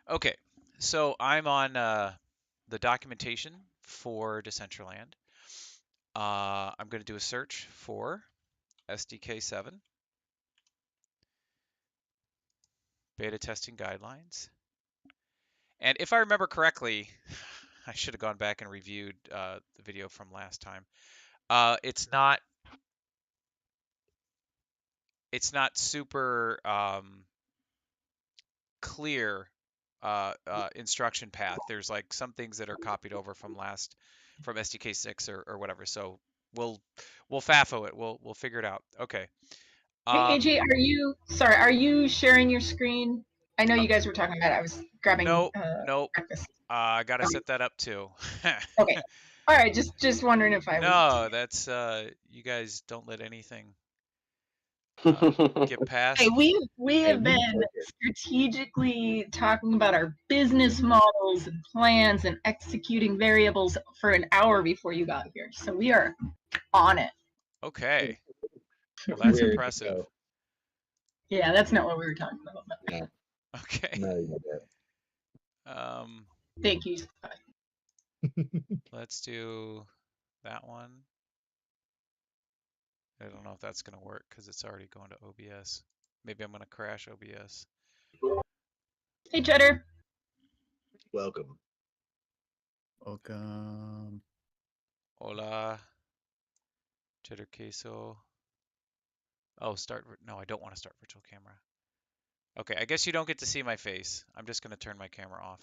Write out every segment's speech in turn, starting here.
Okay, so I'm on the documentation for Decentraland. I'm going to do a search for SDK7 beta testing guidelines. And if I remember correctly, I should have gone back and reviewed the video from last time. It's not super clear instruction path. There's like some things that are copied over from SDK6 or whatever. So we'll we'll FAFO it. We'll figure it out. Okay. Hey Um, AJ, are you sharing your screen? I know uh, you guys were talking about it. I was grabbing no, no. breakfast. I gotta Okay. set that up too. Okay. All right, just wondering if I was. No, that's you guys don't let anything get Hey, past. we Hey, have been strategically talking about our business models and plans and executing variables for an hour before you got here. So we are on it. Okay. Well, that's Ready to impressive. go. Yeah, that's not what we were talking about. But No, Okay. no, you did. Um, thank you. let's do that one. I don't know if that's gonna work because it's already going to OBS. Maybe I'm gonna crash OBS. Hey Cheddar. Welcome. Welcome. Hola, cheddar queso. Oh, no, I don't want to start virtual camera. Okay, I guess you don't get to see my face. I'm just gonna turn my camera off.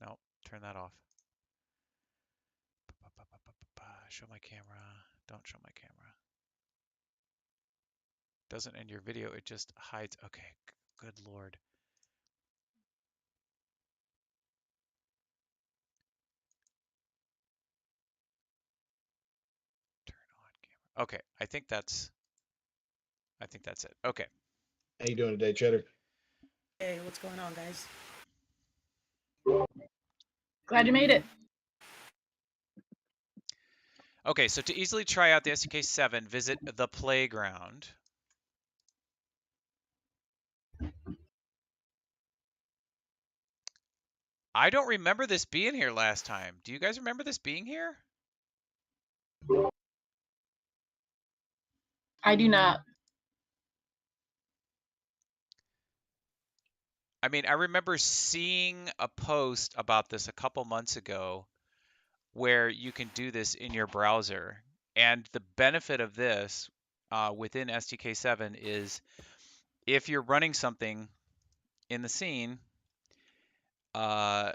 No, turn that off. Show my camera. Don't show my camera. Doesn't end your video, it just hides. Okay, good lord. Turn on camera. Okay, I think that's it. Okay. How you doing today, Cheddar? Hey, what's going on, guys? Glad you made it. Okay, so to easily try out the SDK7, visit the playground. I don't remember this being here last time. Do you guys remember this being here? I do not. I mean, I remember seeing a post about this a couple months ago where you can do this in your browser. And the benefit of this within SDK7 is if you're running something in the scene, uh,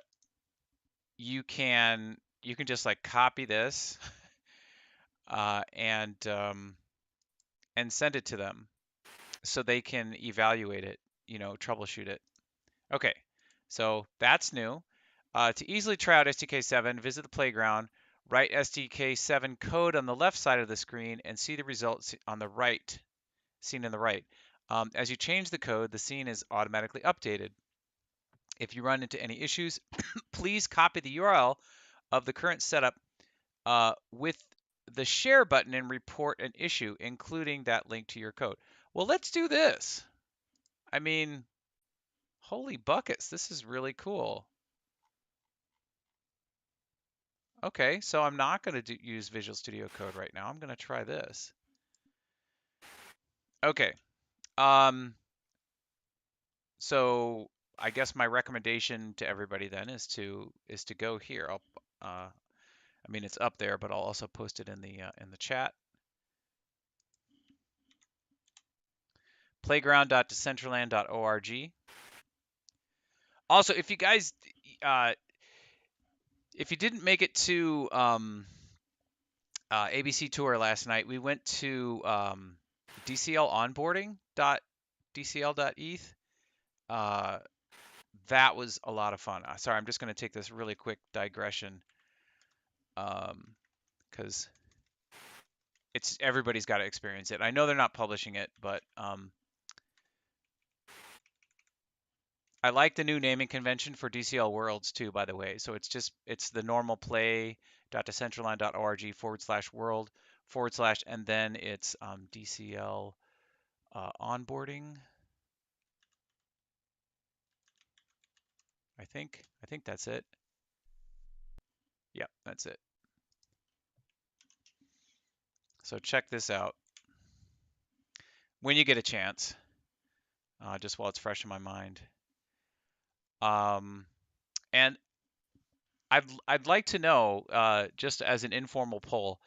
you can just like copy this uh, and um, and send it to them so they can evaluate it, troubleshoot it. Okay, so that's new. To easily try out SDK7, visit the playground, write SDK7 code on the left side of the screen, and see the results on the right, seen in the right. As you change the code, the scene is automatically updated. If you run into any issues, please copy the URL of the current setup with the share button and report an issue, including that link to your code. Well, let's do this. I mean, holy buckets, this is really cool. Okay, so I'm not going to use Visual Studio Code right now. I'm going to try this. Okay. So I guess my recommendation to everybody then is to go here. I mean, it's up there, but I'll also post it in the chat. Playground.decentraland.org. Also, if you guys, if you didn't make it to ABC tour last night, we went to DCL.eth. That was a lot of fun. Sorry, I'm just going to take this really quick digression because everybody's got to experience it. I know they're not publishing it, but I like the new naming convention for DCL Worlds too, by the way. So it's the normal play.decentraland.org/world/ and then it's DCL onboarding. I think that's it. Yep, that's it. So check this out when you get a chance, just while it's fresh in my mind. And I'd like to know, just as an informal poll,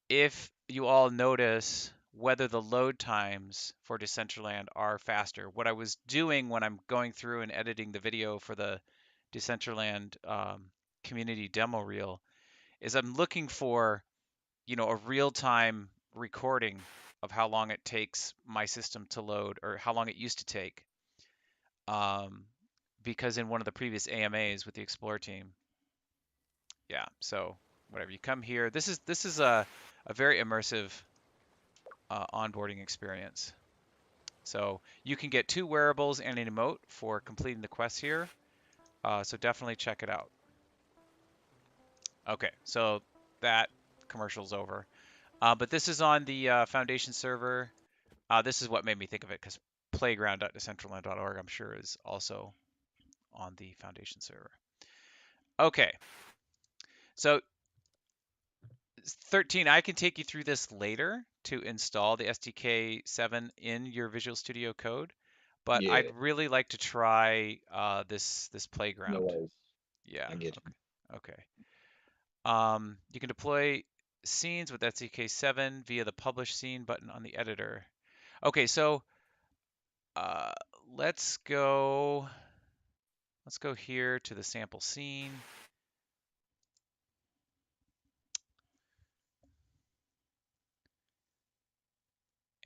if you all notice whether the load times for Decentraland are faster. What I was doing when I'm going through and editing the video for the Decentraland community demo reel is I'm looking for, a real-time recording of how long it takes my system to load, or how long it used to take. Because in one of the previous AMAs with the Explore team, yeah, so whatever, you come here. This is a very immersive onboarding experience. So you can get 2 wearables and an emote for completing the quest here. So definitely check it out. Okay, so that commercial's over. But this is on the Foundation server. This is what made me think of it, because playground.decentraland.org, I'm sure, is also on the Foundation server. Okay, so 13, I can take you through this later to install the SDK7 in your Visual Studio Code, but Yeah, I'd really like to try this no playground. worries. Yeah. I get you. Okay. You can deploy scenes with SDK7 via the Publish Scene button on the editor. Okay, so let's go here to the sample scene.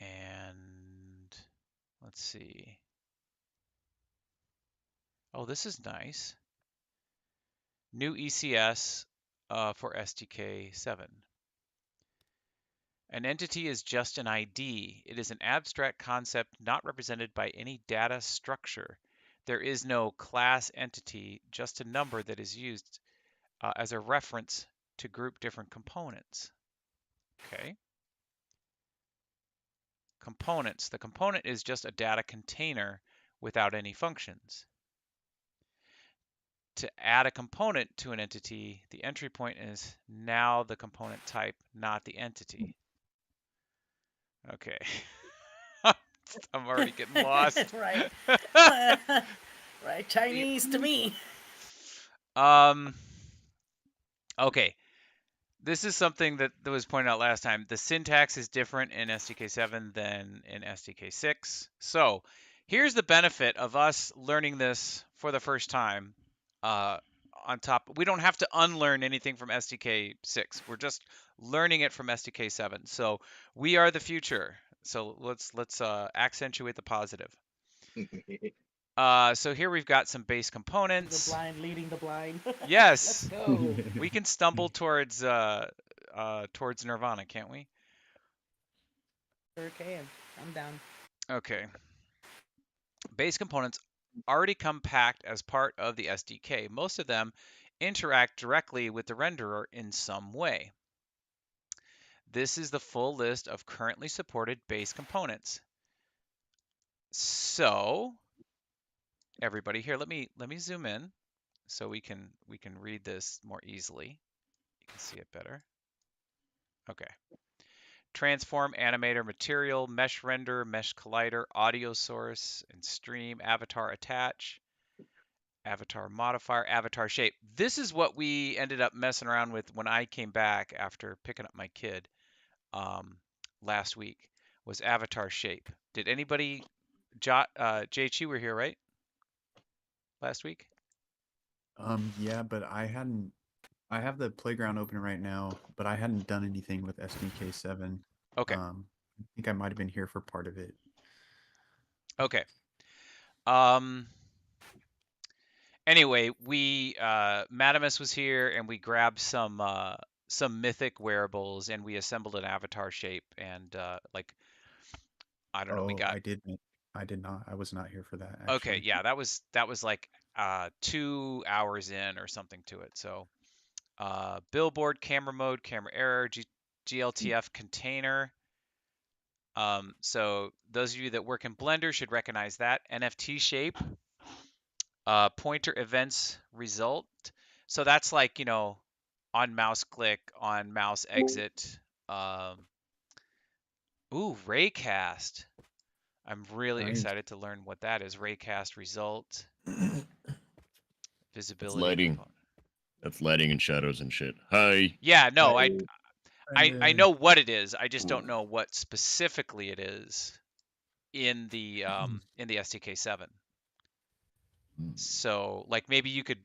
And let's see. Oh, this is nice. New ECS for SDK7. An entity is just an ID. It is an abstract concept not represented by any data structure. There is no class entity, just a number that is used as a reference to group different components. Okay. Components. The component is just a data container without any functions. To add a component to an entity, the entry point is now the component type, not the entity. Okay. I'm already getting lost. Right. Right. Chinese to me. Okay. This is something that was pointed out last time. The syntax is different in SDK7 than in SDK6. So here's the benefit of us learning this for the first time. On top, we don't have to unlearn anything from SDK6. We're just learning it from SDK7. So we are the future. So let's accentuate the positive. So here we've got some base components. The blind leading the blind. Yes. Let's go. We can stumble towards Nirvana, can't we? Sure can. I'm down. Okay. Base components already come packed as part of the SDK. Most of them interact directly with the renderer in some way. This is the full list of currently supported base components. So, everybody here, let me zoom in so we can read this more easily. You can see it better. Okay. Transform, animator, material, mesh render, mesh collider, audio source, and stream, avatar attach, avatar modifier, avatar shape. This is what we ended up messing around with when I came back after picking up my kid last week, was avatar shape. Did anybody, JH, you were here, right? Last week? Yeah, but I have the playground open right now, but I hadn't done anything with SDK7. Okay. I think I might have been here for part of it. Okay. Anyway, we Madamus was here and we grabbed some mythic wearables and we assembled an avatar shape and like I don't know, we got I did not. I was not here for that okay, actually. yeah, that was like 2 hours in or something to it. So billboard, camera mode, camera error, GLTF container. So those of you that work in Blender should recognize that. NFT shape. Pointer events result. So that's like, on mouse click, on mouse exit. Ooh, raycast. I'm really Nice. excited to learn what that is. Raycast result, That's visibility lighting. component. That's lighting and shadows and shit. Hi. Yeah, no, I Brendan. know what it is. I just don't know what specifically it is in the SDK7. So like maybe you could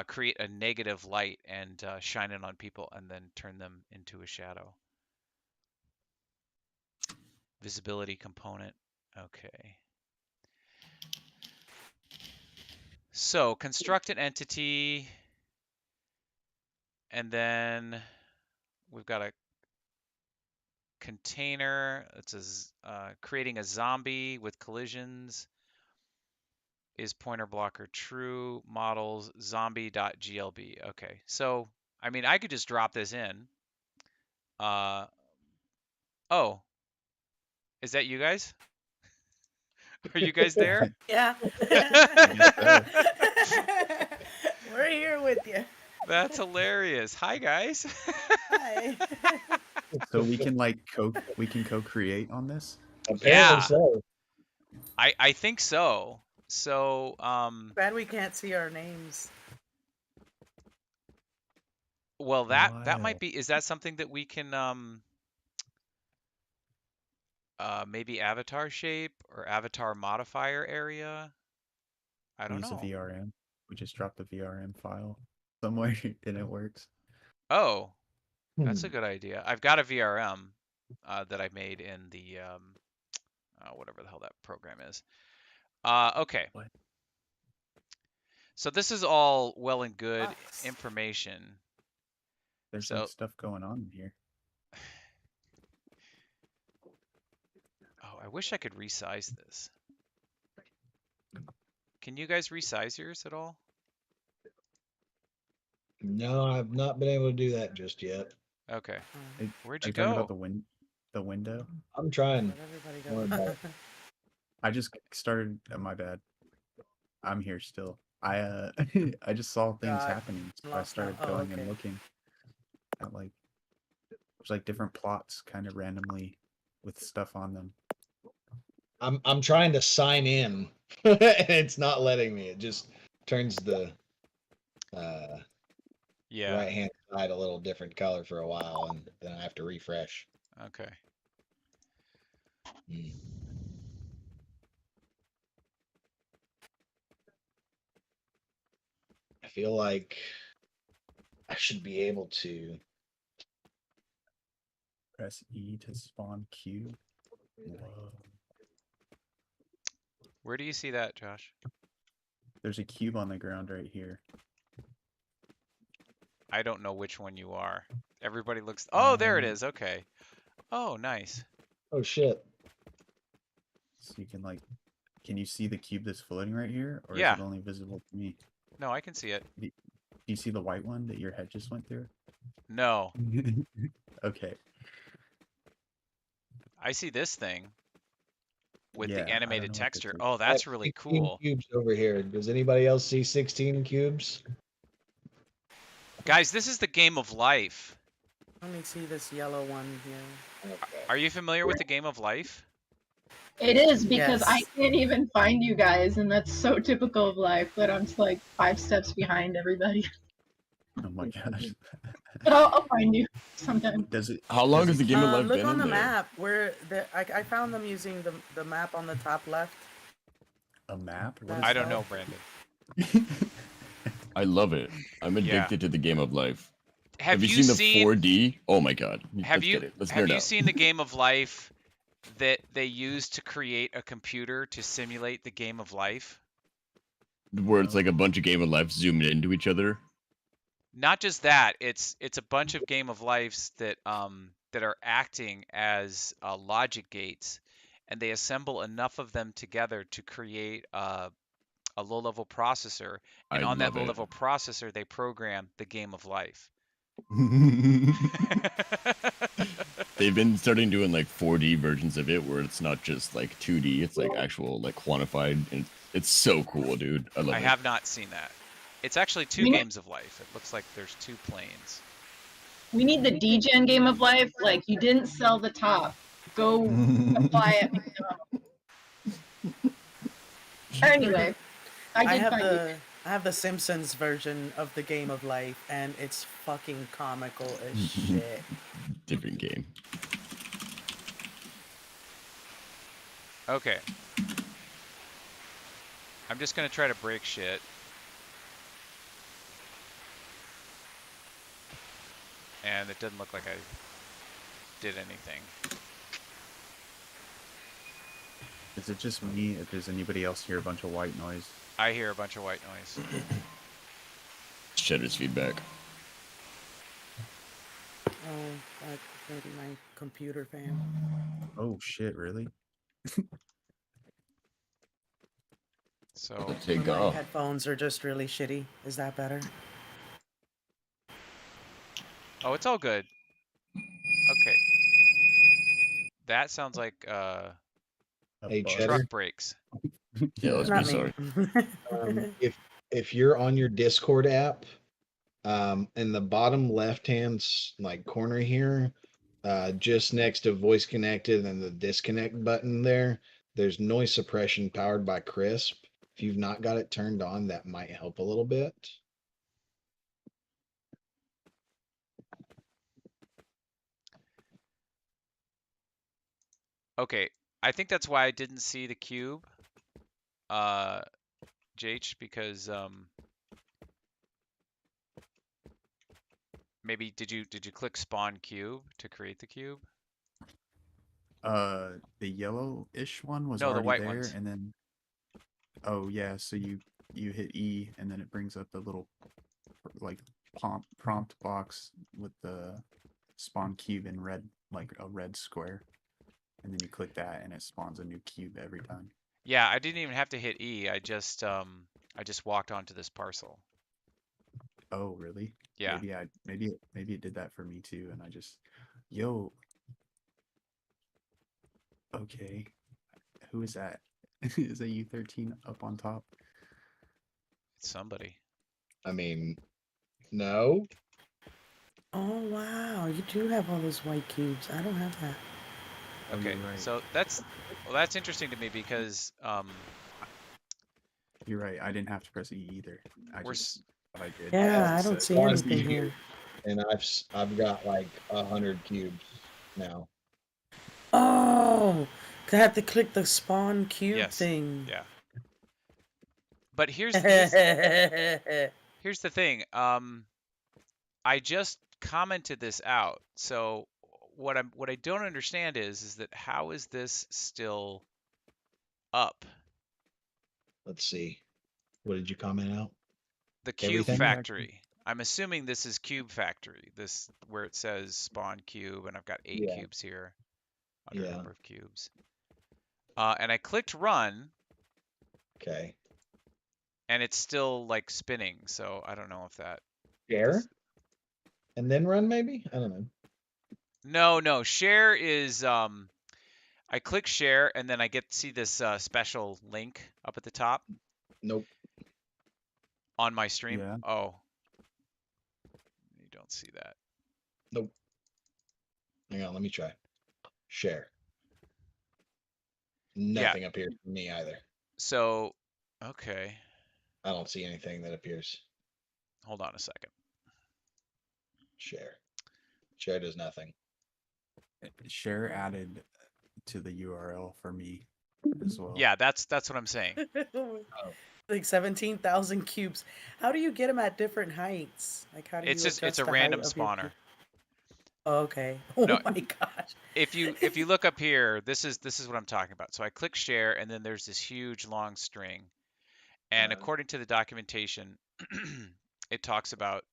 create a negative light and shine it on people and then turn them into a shadow. Visibility component. Okay. So construct an entity, and then we've got a container. It's creating a zombie with collisions. Is pointer blocker true? Models zombie.glb. Okay, so I mean I could just drop this in. Oh, is that you guys? Are you guys there? Yeah. guess We're here with you. That's hilarious. Hi guys. Hi. So we can like co-create on this. Apparently Yeah. so. I think so. So Glad we can't see our names. well that Wild. might be, is that something that we can maybe avatar shape or avatar modifier area? I don't Use know. a VRM. We just dropped the VRM file somewhere and it works. Oh, that's a Hmm. good idea. I've got a VRM that I made in the whatever the hell that program is. Okay. What? So this is all well and good Nice. information. There's So like stuff going on in here. oh, I wish I could resize this. Can you guys resize yours at all? No, I've not been able to do that just yet. Okay. Mm. Where'd Are you you talking go? about the window? I'm trying. Let everybody Don't go. worry about I just started. My bad. I'm here still. I I just saw things God, happening, so I lost now. started Oh, going okay. and looking at like there's like different plots kind of randomly with stuff on them. I'm trying to sign in. And it's not letting me. It just turns the Yeah. right hand side a little different color for a while, and then I have to refresh. Okay. Hmm. I feel like I should be able to. Press E to spawn cube. Whoa. Where do you see that, Josh? There's a cube on the ground right here. I don't know which one you are. Everybody looks. Oh, there it Um, is. Okay. Oh, nice. Oh shit! So you can like, can you see the cube that's floating right here, or Yeah. is it only visible to me? No, I can see it. Do you see the white one that your head just went through? No, Okay. I see this thing with Yeah, I the don't animated know what this texture. is. Oh, I that's have really 16 cool. Cubes over here. Does anybody else see 16 cubes? Guys, this is the game of life. Let me see this yellow one here. Okay. Are you familiar with the game of life? It is because I Yes. can't even find you guys, and that's so typical of life that I'm just like 5 steps behind everybody. Oh my gosh. But I'll find you sometime. Does it? How long does has it the game of life Look been on in the there? map where I found them using the map on the top left. A map? What is I don't that? know, Brandon. I love it. I'm Yeah. addicted to the game of life. Have you you seen the seen 4D? Oh my god. have Let's you get it. Let's have nerd you out. seen the game of life that they use to create a computer to simulate the game of life? Where it's like a bunch of game of life zoomed into each other. Not just that, it's a bunch of game of lives that that are acting as logic gates, and they assemble enough of them together to create a low-level processor, and I on that love it. low-level processor they program the game of life. They've been starting doing like 4D versions of it where it's not just like 2D, it's like actual like quantified, and it's so cool, dude. I love I it. have not seen that. It's actually 2 We need- games of life. It looks like there's 2 planes. We need the DGen game of life. Like, you didn't sell the top. Go apply at McDonald's. Anyway, I did find it. I have the Simpsons version of the Game of Life, and it's fucking comical as shit. Different game. Okay. I'm just gonna try to break shit. And it doesn't look like I did anything. Is it just me? If there's anybody else hear a bunch of white noise? I hear a bunch of white noise. Shutter's feedback. Oh, that's maybe my computer fan. Oh shit! Really? So Take My off. headphones are just really shitty. Is that better? oh, it's all good. Okay. That sounds like A Hey, bus? Cheddar. truck brakes. Yeah, let's be Not sorry. me. If you're on your Discord app, in the bottom left hand like corner here, just next to voice connected and the disconnect button there's noise suppression powered by Crisp. If you've not got it turned on, that might help a little bit. Okay. I think that's why I didn't see the cube. JH, because maybe did you click spawn cube to create the cube? The yellow-ish one was No, the already white there, ones. and then oh yeah, so you hit E, and then it brings up the little like prompt box with the spawn cube in red, like a red square, and then you click that, and it spawns a new cube every time. Yeah, I didn't even have to hit E. I just walked onto this parcel. Oh really? Yeah. Maybe it did that for me too, and I just yo. Okay, who is that? Is that U13 up on top? It's somebody. I mean, no. Oh wow, you do have all those white cubes. I don't have that. Oh, Okay. you're right. So that's interesting to me because You're right. I didn't have to press E either. we're Thought I did. Yeah, I As it don't says. see anything here. And I've got like 100 cubes now. Oh, 'cause I have to click the spawn cube Yes. thing. Yeah. But here's the thing. I just commented this out. So what I don't understand is that how is this still up? Let's see. What did you comment out? The Cube Everything? Factory. I'm assuming this is Cube Factory. This where it says spawn cube, and I've got 8 Yeah. cubes here under Yeah. number of cubes. And I clicked run, Okay. and it's still like spinning. So I don't know if that. Share? And then run maybe? I don't know. No. Share is I click share, and then I get to see this special link up at the top Nope. on my stream. Yeah. Oh, you don't see that. Nope. Hang on, let me try. Share. Nothing appears for me either. So, okay, I don't see anything that appears. hold on a second. Share. Share does nothing. Share added to the URL for me as well. Yeah, that's what I'm saying. Like 17,000 cubes. How do you get them at different heights? Like how do It's you just adjust a the random height of your spawner. cube? Oh, okay. Oh No. my gosh. If you look up here, this is what I'm talking about. So I click share, and then there's this huge long string. And according to the documentation, it talks about,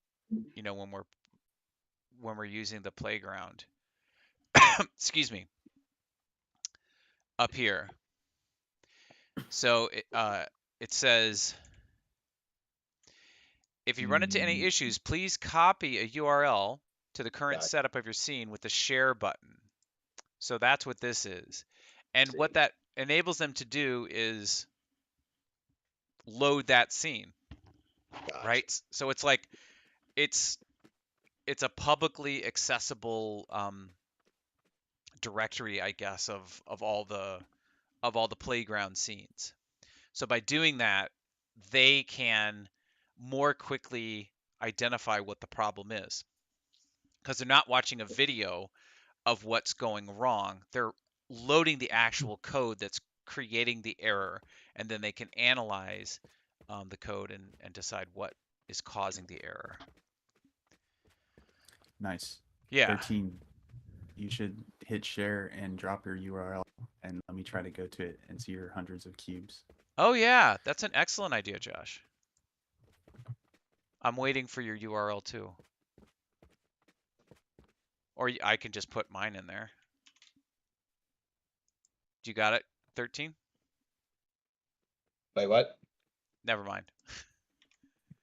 when we're using the playground. Excuse me. Up here. So it says, if you run into any issues, please copy a URL to the current Gotcha. setup of your scene with the share button. So that's what this is. And what that enables them to do is load that scene, Gotcha. right? So it's like it's a publicly accessible directory, I guess, of all the playground scenes. So by doing that, they can more quickly identify what the problem is, because they're not watching a video of what's going wrong. They're loading the actual code that's creating the error, and then they can analyze the code and decide what is causing the error. Nice. Yeah. 13. You should hit share and drop your URL, and let me try to go to it and see your hundreds of cubes. Oh yeah, that's an excellent idea, Josh. I'm waiting for your URL too. Or I can just put mine in there. Do you got it, 13? Wait, what? Never mind.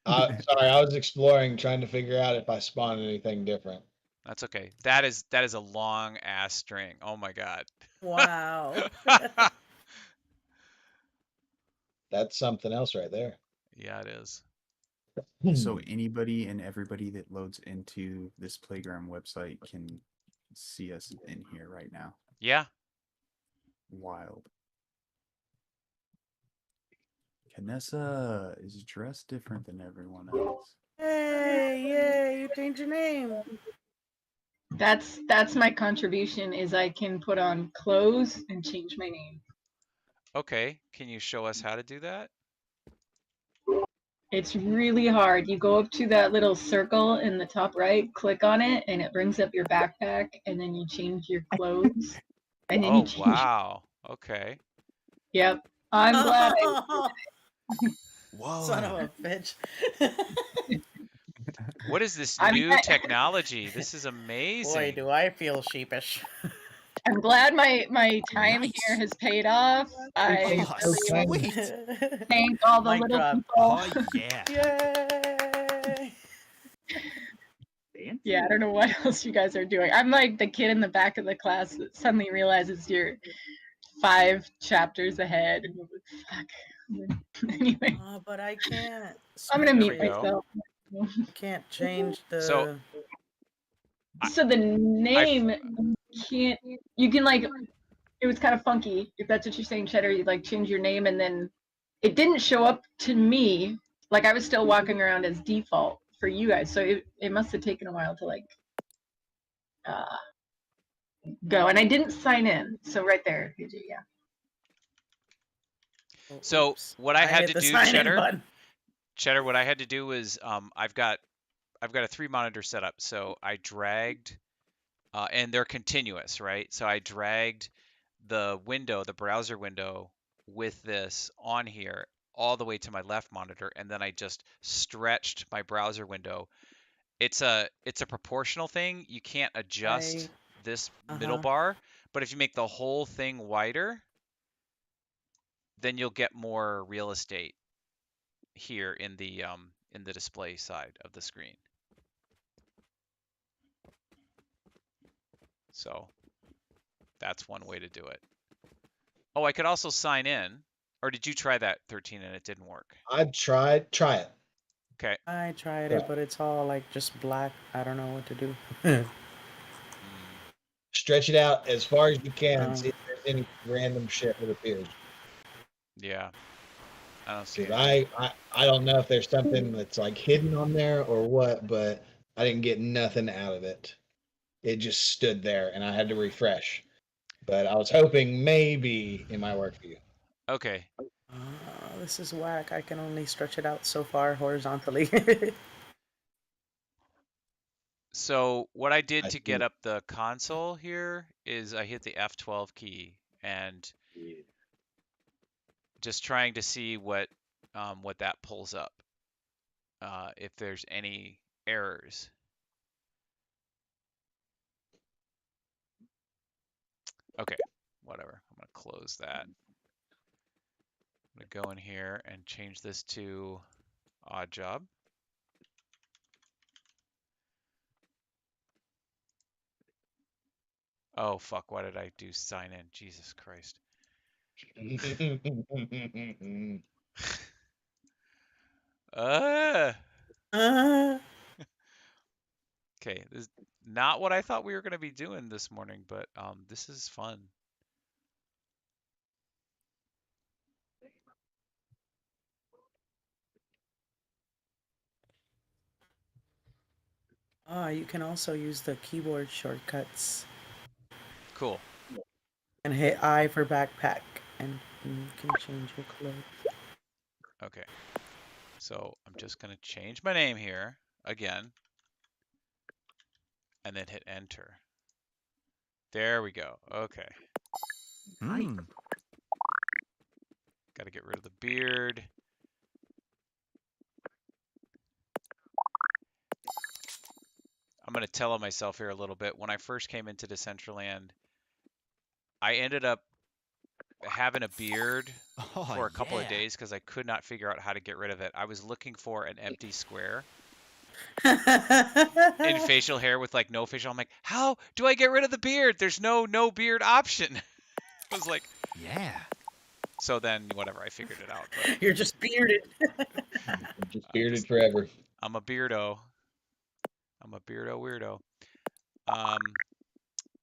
Sorry, I was exploring, trying to figure out if I spawned anything different. That's okay. That is a long ass string. Oh my god. Wow. That's something else right there. Yeah, it is. So anybody and everybody that loads into this playground website can see us in here right now. Yeah. Wild. Canessa is dressed different than everyone else. Hey, yay, you changed your name. That's my contribution. Is I can put on clothes and change my name. Okay. Can you show us how to do that? It's really hard. You go up to that little circle in the top right, click on it, and it brings up your backpack, and then you change your clothes, and then you Oh change. wow. Okay. Yep. I'm glad I. Whoa. Son of a bitch. What is this I'm new not- technology? This is Boy, amazing. do I feel sheepish. I'm glad my time Nice. here has paid off. I Oh, really sweet. thank all the Mic little drop. people. Oh, yeah. Yay! Yeah, I don't know what else you guys are doing. I'm like the kid in the back of the class that suddenly realizes you're 5 chapters ahead. And fuck. Anyway, Oh, but I can't. I'm gonna There mute we go. myself. Can't change the. So- So the name can't. You can like. It was kind of funky. If that's what you're saying, Cheddar, you like change your name and then it didn't show up to me. Like I was still walking around as default for you guys. So it must have taken a while to like go. And I didn't sign in. So right there, PG, yeah. Oh, So oops. what I had hit to the do, sign in Cheddar, button. Cheddar, what I had to do was I've got a 3-monitor setup. So I dragged and they're continuous, right? So I dragged the window, the browser window with this on here all the way to my left monitor, and then I just stretched my browser window. It's a proportional thing. You can't adjust this middle bar, but if you make the whole thing wider, then you'll get more real estate here in the display side of the screen. So that's one way to do it. Oh, I could also sign in. Or did you try that, 13, and it didn't work? I've tried. Try it. Okay. I tried Yeah. it, but it's all like just black. I don't know what to do. Stretch it out as far as you can and Um, see if there's any random shit that appears. Yeah. I don't see Because it. I don't know if there's something that's like hidden on there or what, but I didn't get nothing out of it. It just stood there and I had to refresh. But I was hoping maybe it might work for you. Okay. this is whack. I can only stretch it out so far horizontally. So what I did I to see. get up the console here is I hit the F12 key and just trying to see what that pulls up. If there's any errors. Okay, whatever. I'm gonna close that. I'm gonna go in here and change this to odd job. Oh, fuck. Why did I do sign in? Jesus Christ. Uh, Uh, okay. This is not what I thought we were going to be doing this morning, but this is fun. you can also use the keyboard shortcuts Cool. and hit I for backpack, and you can change your clothes. Okay. So I'm just going to change my name here again and then hit enter. There we go. Okay. Got to get rid of the beard. I'm going to tell on myself here a little bit. When I first came into Decentraland, I ended up having a beard for a couple of days because I could not figure out how to get rid of it. I was looking for an empty square in facial hair with like no facial. I'm like, how do I get rid of the beard? There's no beard option. I was like, so then whatever, I figured it out. But You're just bearded. Just bearded forever. I'm a beardo. I'm a beardo weirdo.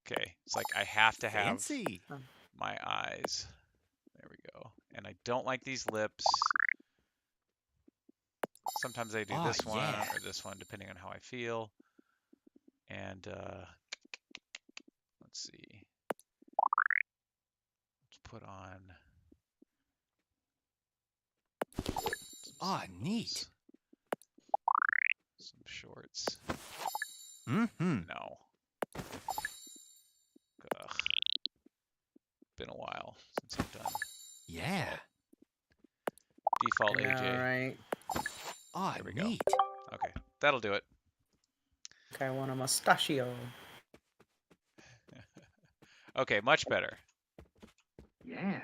Okay, it's like I have to have my eyes. There we go. And I don't like these lips. Sometimes I do this one or this one, depending on how I feel. And let's see. Let's put on. Neat. Some shorts. No. Ugh. Been a while since I've done. Default AJ. All right. There we go. Okay, that'll do it. Okay, I want a mustachio. Okay, much better. Yeah.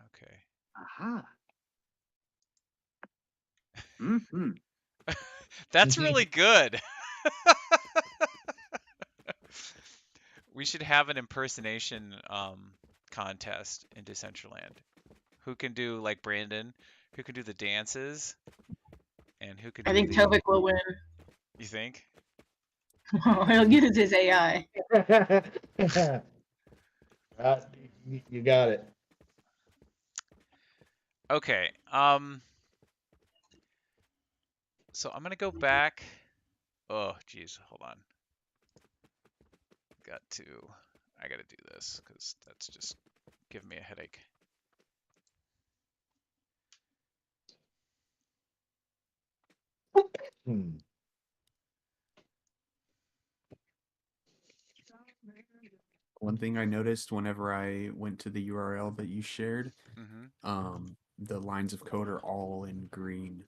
Okay. Aha. That's really good. We should have an impersonation contest in Decentraland. Who can do, like Brandon, who can do the dances, and who can do I think the... Tovik will win. You think? He'll use his AI. You got it. Okay. So I'm gonna go back. Oh, geez, hold on. I gotta do this because that's just giving me a headache. One thing I noticed whenever I went to the URL that you shared, the lines of code are all in green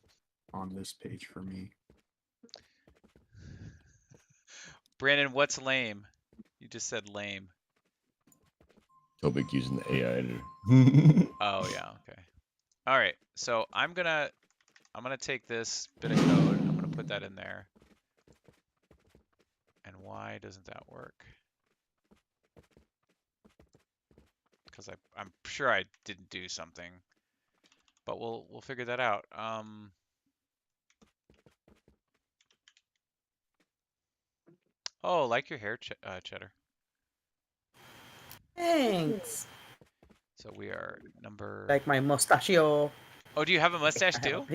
on this page for me. Brandon, what's lame? You just said lame. Topic using the AI editor. Oh yeah, okay. All right, so I'm gonna take this bit of code. I'm gonna put that in there. And why doesn't that work? Because I'm sure I didn't do something, but we'll figure that out. Oh, like your hair, Cheddar. Thanks. So we are number. Like my mustachio. Oh, do you have a mustache too?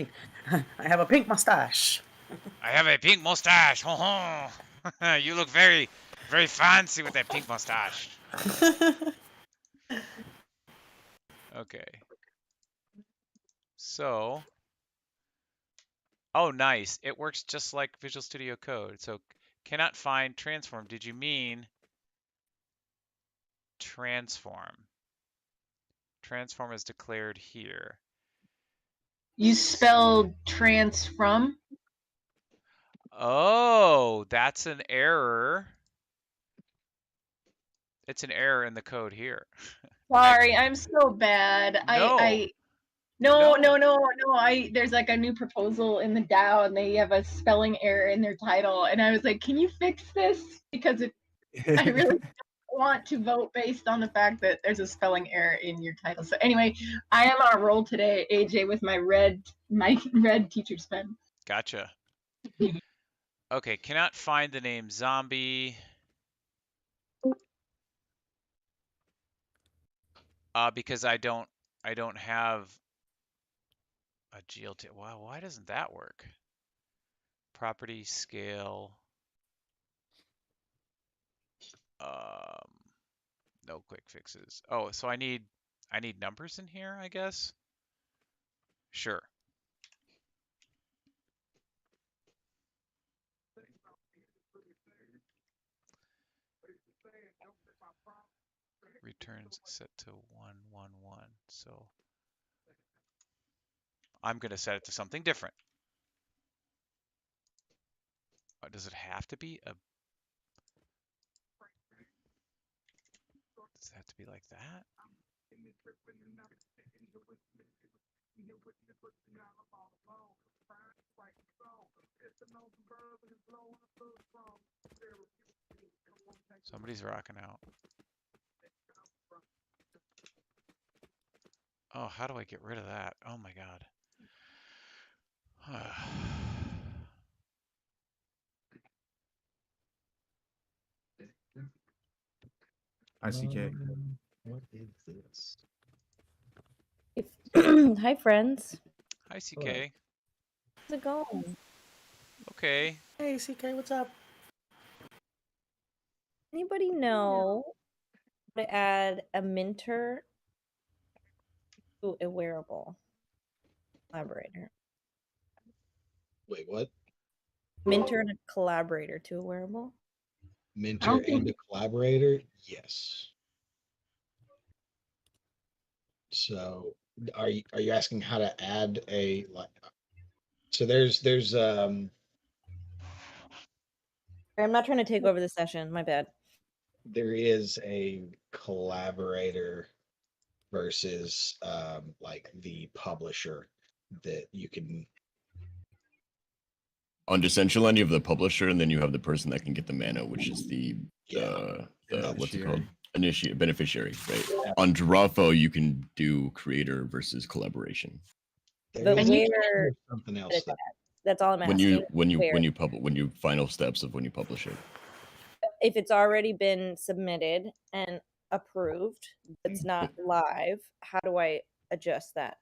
I have a pink mustache. I have a pink mustache. You look very, very fancy with that pink mustache. Okay. So. Oh, nice. It works just like Visual Studio Code. So cannot find transform. Did you mean transform? Transform is declared here. You spelled trans from? Oh, that's an error. It's an error in the code here. Sorry, I'm so bad. No. There's like a new proposal in the DAO and they have a spelling error in their title. And I was like, can you fix this? Because I really want to vote based on the fact that there's a spelling error in your title. So anyway, I am on a roll today, AJ, with my red teacher's pen. Gotcha. Okay, cannot find the name zombie. Because I don't have a GLT. Wow, why doesn't that work? Property scale. No quick fixes. Oh, so I need numbers in here, I guess. Sure. Returns set to 111. So I'm going to set it to something different. Does it have to be a? Does it have to be like that? Somebody's rocking out. Oh, how do I get rid of that? Oh my God. ICK. What is this? Hi, friends. Hi, CK. Hello. How's it going? Okay. Hey, CK, what's up? Anybody know how to add a minter to a wearable collaborator? Wait, what? Minter and a collaborator to a wearable? Mentor and a collaborator? Yes. So are you asking how to add a like so there's I'm not trying to take over the session, my bad. there is a collaborator versus like the publisher that you can On Decentraland, you have the publisher, and then you have the person that can get the mana, which is the what's it called? Beneficiary, right? Yeah. On Giraffe, you can do creator versus collaboration. there is where something else that that's all I'm When asking. when you final steps of when you publish it. If it's already been submitted and approved, it's not live, how do I adjust that?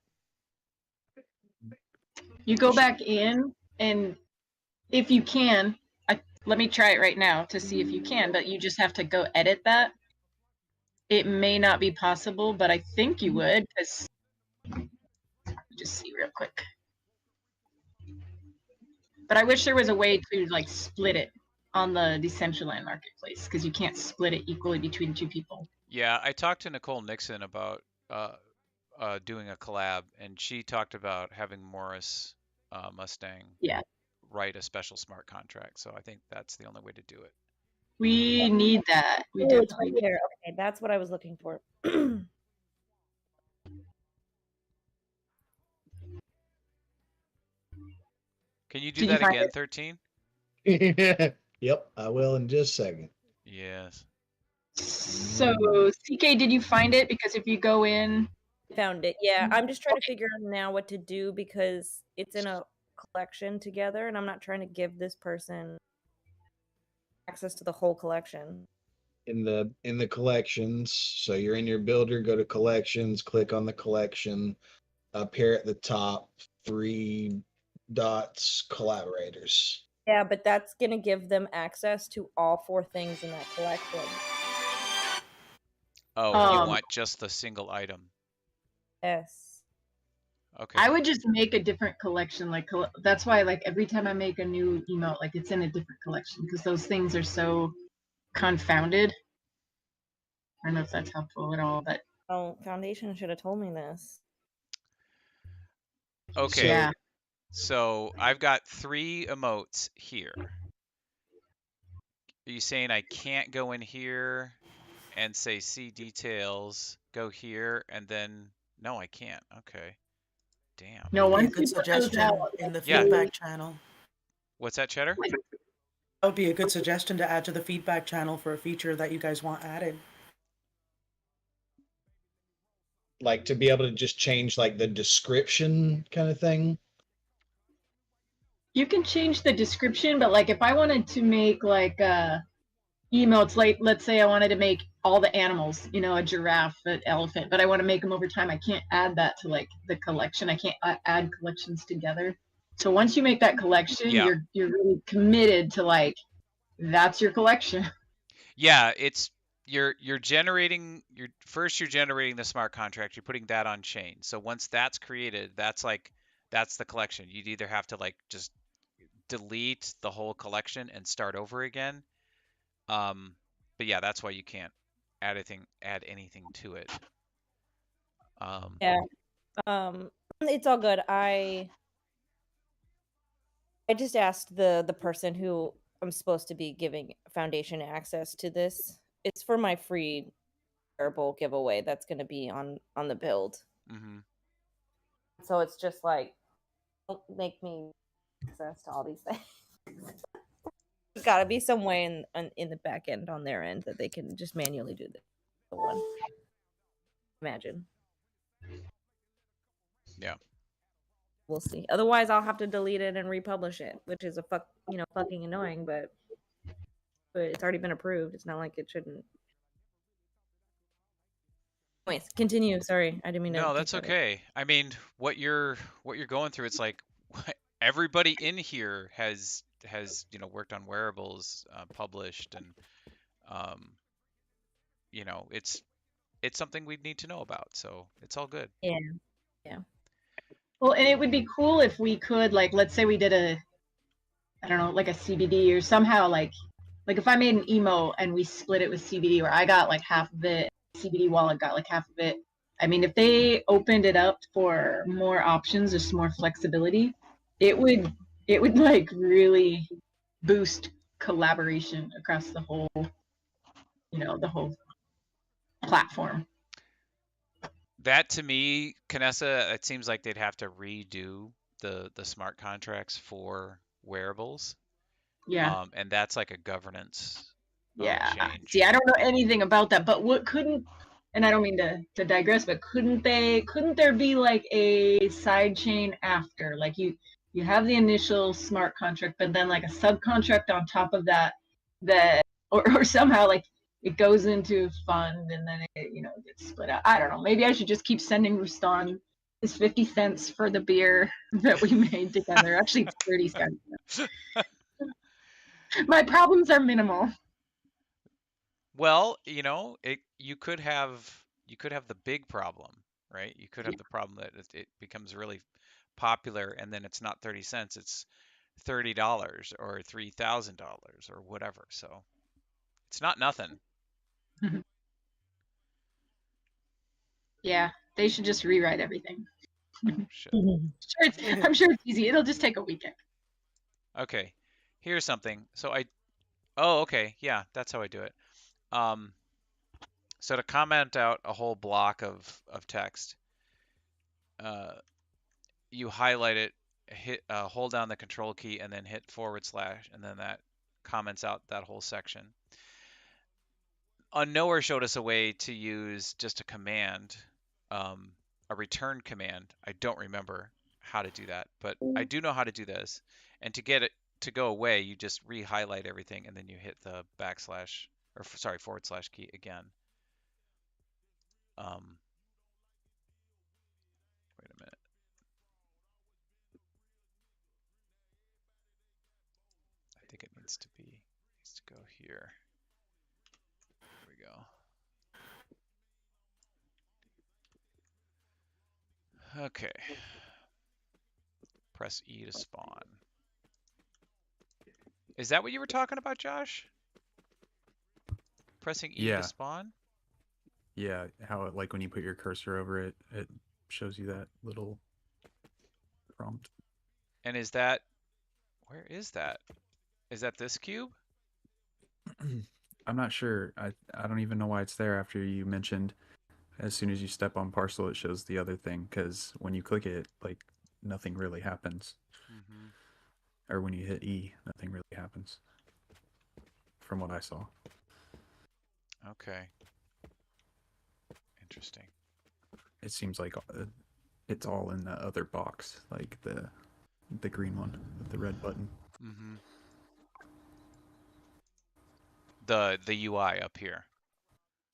You go back in, and if you can, let me try it right now to see if you can, but you just have to go edit that. It may not be possible, but I think you would, because just see real quick. But I wish there was a way to like split it on the Decentraland marketplace, because you can't split it equally between two people. Yeah, I talked to Nicole Nixon about doing a collab, and she talked about having Morris Mustang write a special smart contract. So I think that's the only way to do it. We need that. We Oh, it's right definitely there. Okay, that's what I was looking for. Can you do Did you that find again, it? 13? Yep, I will in just a second. Yes. So, CK, did you find it? Because if you go in, Found it. Yeah, I'm just trying to figure out now what to do because it's in a collection together, and I'm not trying to give this person access to the whole collection. In the collections, so you're in your builder, go to collections, click on the collection. Up here at the top, 3 dots, collaborators. Yeah, but that's gonna give them access to all 4 things in that collection. Oh, you want just the single item. Yes. Okay. I would just make a different collection. Like that's why, like every time I make a new emote, like it's in a different collection because those things are so confounded. I don't know if that's helpful at all, but Oh, Foundation should have told me this. Okay. Yeah. So I've got 3 emotes here. Are you saying I can't go in here and say see details, go here, and then no, I can't. Okay. Damn. No, once Good you put those suggestion out, in the Yeah. feedback channel. What's that, Cheddar? That would be a good suggestion to add to the feedback channel for a feature that you guys want added. Like to be able to just change like the description kind of thing. You can change the description, but like if I wanted to make like emotes, like let's say I wanted to make all the animals, you know, a giraffe, an elephant, but I want to make them over time, I can't add that to like the collection. I can't add collections together. So once you make that collection, Yeah. you're really committed to like that's your collection. Yeah, it's you're generating you're generating the smart contract, you're putting that on chain. So once that's created, that's the collection. You'd either have to like just delete the whole collection and start over again. But yeah, that's why you can't add anything to it. Yeah. It's all good. I just asked the person who I'm supposed to be giving Foundation access to this. It's for my free wearable giveaway that's going to be on the build. Mm-hmm. So it's just like, don't make me access to all these things. There's got to be some way in the back end on their end that they can just manually do this. One. Imagine. Yeah. We'll see. Otherwise, I'll have to delete it and republish it, which is fucking annoying. But it's already been approved. It's not like it shouldn't. Anyways, continue. Sorry, I didn't mean to. No, that's okay. I mean, what you're going through, it's like everybody in here has worked on wearables, published, and it's something we'd need to know about. So it's all good. Yeah. Well, and it would be cool if we could, like, let's say we did I don't know, like a CBD or somehow like if I made an emo and we split it with CBD, where I got like half of it, CBD wallet got like half of it. I mean, if they opened it up for more options, just more flexibility, it would like really boost collaboration across the whole, the whole platform. That to me, Canessa, it seems like they'd have to redo the smart contracts for wearables. Yeah. And that's like a governance Yeah. change. See, I don't know anything about that, but what couldn't, and I don't mean to digress, but couldn't there be like a side chain after? Like you have the initial smart contract, but then like a subcontract on top of that or somehow like it goes into fund and then it, gets split out. I don't know. Maybe I should just keep sending Rustan his 50 cents for the beer that we made together. Actually, it's 30 cents. My problems are minimal. Well, you could have the big problem, right? You could have the problem that it becomes really popular and then it's not 30 cents, it's $30 or $3,000 or whatever. So it's not nothing. Yeah, they should just rewrite everything. Shit. I'm sure it's easy. It'll just take a weekend. Okay, here's something. Oh, okay, yeah, that's how I do it. So to comment out a whole block of text, you highlight it, hit hold down the control key, and then hit / and then that comments out that whole section. Unknower showed us a way to use just a command, a return command. I don't remember how to do that, but I do know how to do this. And to get it to go away, you just re-highlight everything and then you hit the / key again. Wait a minute. I think it needs to go here. There we go. Okay. Press E to spawn. Is that what you were talking about, Josh? Pressing E to spawn? Yeah, how like when you put your cursor over it, it shows you that little prompt. And is that, where is that? Is that this cube? I'm not sure. I don't even know why it's there after you mentioned as soon as you step on parcel, it shows the other thing, because when you click it, like nothing really happens. Mm-hmm. Or when you hit E, nothing really happens. from what I saw. Okay. Interesting. It seems like it's all in the other box, like the green one with the red button. Mm-hmm. The UI up here.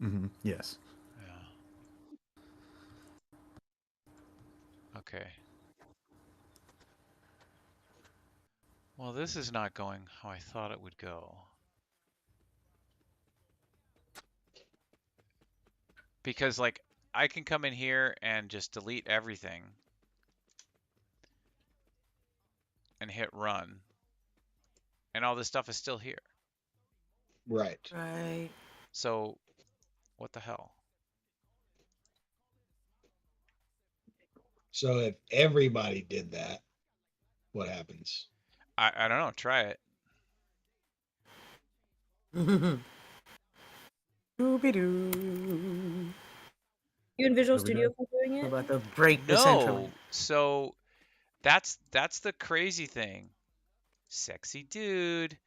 Mm-hmm. Yes. Yeah. Okay. Well, this is not going how I thought it would go. Because, like, I can come in here and just delete everything and hit run, and all this stuff is still here. Right. Right. So, what the hell? So if everybody did that, what happens? I don't know. Try it. Doo-be-doo. You in Visual Here we Studio go. Code doing We're it? about to break the No. So that's the crazy thing. Sexy dude.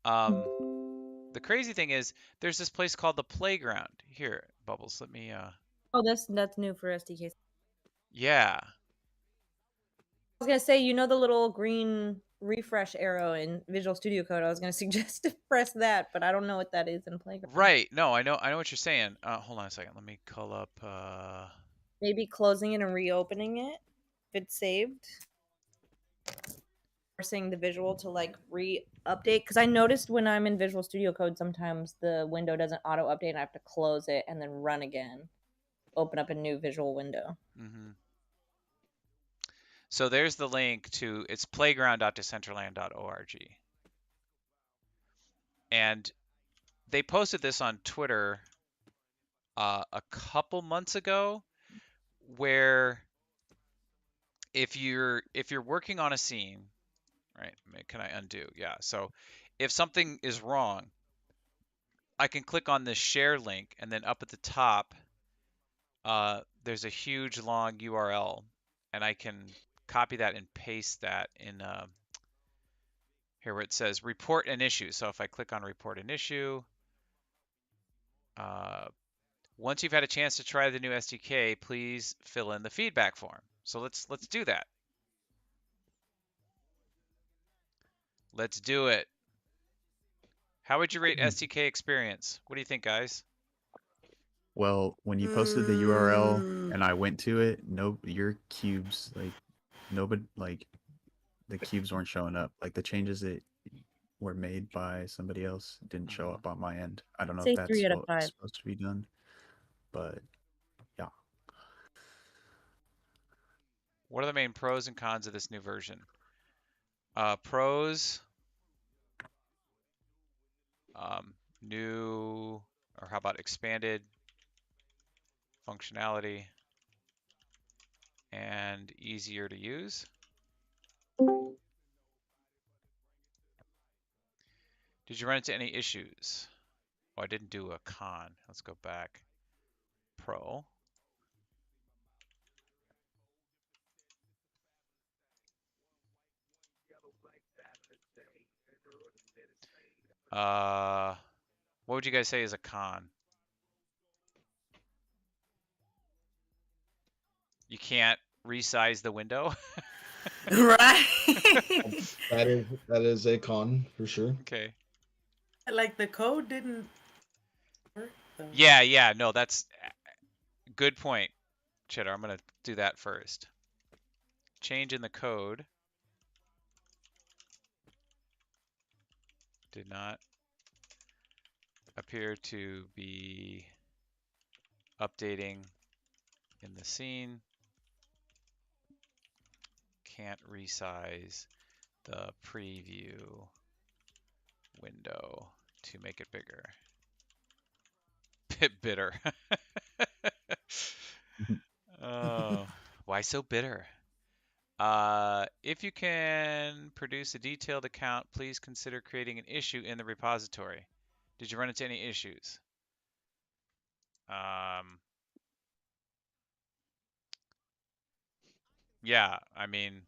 The crazy thing is there's this place called the Playground. Here, Bubbles, let me Oh, that's new for SDK. yeah. I was gonna say, you know the little green refresh arrow in Visual Studio Code. I was gonna suggest to press that, but I don't know what that is in Playground. Right. No, I know what you're saying. Hold on a second. Let me call up Maybe closing it and reopening it if it's saved. Forcing the visual to like re-update, because I noticed when I'm in Visual Studio Code sometimes the window doesn't auto update and I have to close it and then run again, open up a new visual window. Mm-hmm. So there's the link to it's playground.decentraland.org. And they posted this on Twitter a couple months ago, where if you're working on a scene, right? Can I undo? Yeah. So if something is wrong, I can click on this share link, and then up at the top, there's a huge long URL, and I can copy that and paste that in here where it says report an issue. So if I click on report an issue, once you've had a chance to try the new SDK, please fill in the feedback form. So let's do that. Let's do it. How would you rate SDK experience? What do you think, guys? Well, when you posted the URL and I went to it, your cubes, like nobody, like the cubes weren't showing up. Like the changes that were made by somebody else didn't show up on my end. I don't know if Say that's 3 out of 5. supposed to be done, but yeah. What are the main pros and cons of this new version? Pros, new, or how about expanded functionality and easier to use. Did you run into any issues? Oh, I didn't do a con. Let's go back. Pro. What would you guys say is a con? You can't resize the window? Right. That is a con for sure. Okay. Like the code didn't work though. Yeah, no, that's good point, Cheddar. I'm gonna do that first. Change in the code. Did not appear to be updating in the scene. Can't resize the preview window to make it bigger. Bit bitter. Oh, why so bitter? If you can produce a detailed account, please consider creating an issue in the repository. Did you run into any issues? Yeah, I mean,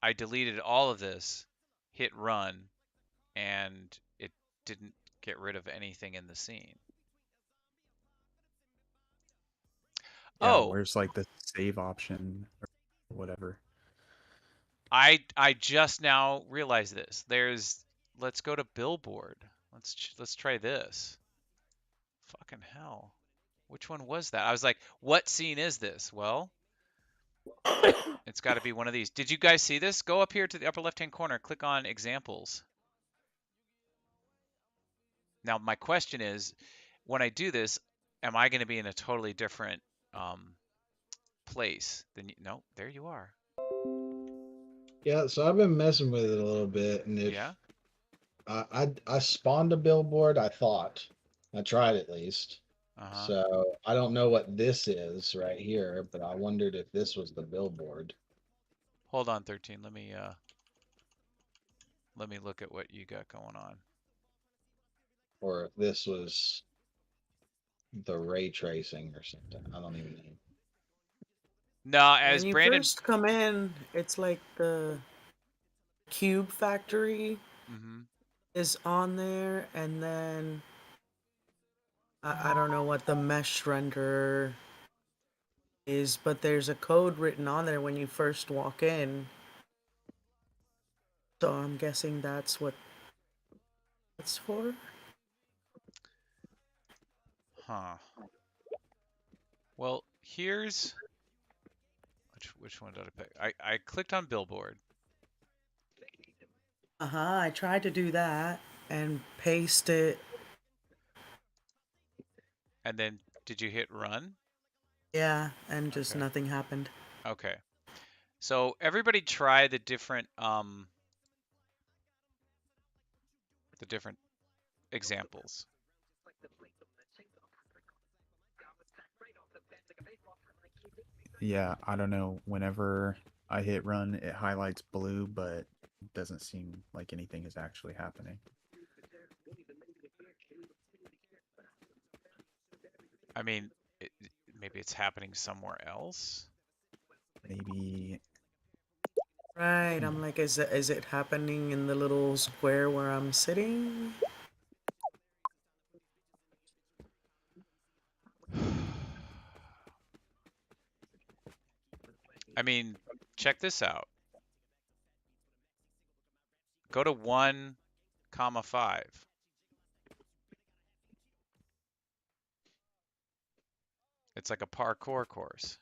I deleted all of this, hit run, and it didn't get rid of anything in the scene. Yeah, Oh, where's like the save option or whatever? I just now realized this. Let's go to billboard. Let's try this. Fucking hell. Which one was that? I was like, what scene is this? Well, it's got to be one of these. Did you guys see this? Go up here to the upper left-hand corner, click on examples. Now, my question is, when I do this, am I going to be in a totally different place than you? No, there you are. Yeah, so I've been messing with it a little bit, and if Yeah? I spawned a billboard, I thought. I tried at least. Uh-huh. So I don't know what this is right here, but I wondered if this was the billboard. Hold on, 13. Let me look at what you got going on. Or if this was the ray tracing or something. I don't even know. No, as When you Brandon. first come in, it's like the cube factory Mm-hmm. is on there, and then I don't know what the mesh renderer is, but there's a code written on there when you first walk in. So I'm guessing that's what it's for. Huh. Well, here's which one did I pick? I clicked on billboard. I tried to do that and paste it. And then did you hit run? Yeah, and just Okay. nothing happened. Okay. So everybody try the different examples. Yeah, I don't know. Whenever I hit run, it highlights blue, but it doesn't seem like anything is actually happening. I mean, maybe it's happening somewhere else. Maybe. Right, I'm like, is it happening in the little square where I'm sitting? I mean, check this out. Go to 1,5. It's like a parkour course.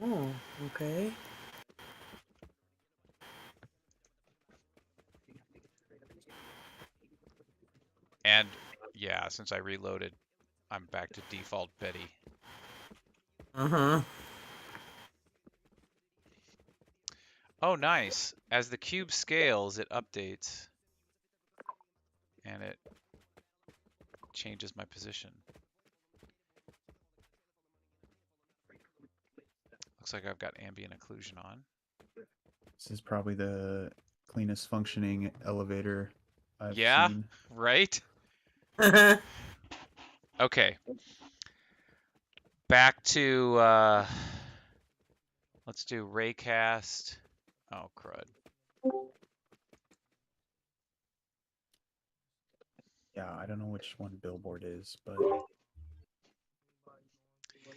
Oh, okay. And yeah, since I reloaded, I'm back to default Betty. Uh-huh. Oh, nice. As the cube scales, it updates. And it changes my position. Looks like I've got ambient occlusion on. This is probably the cleanest functioning elevator I've Yeah, seen. right? Okay. Back to, let's do raycast. Oh, crud. Yeah, I don't know which one billboard is, but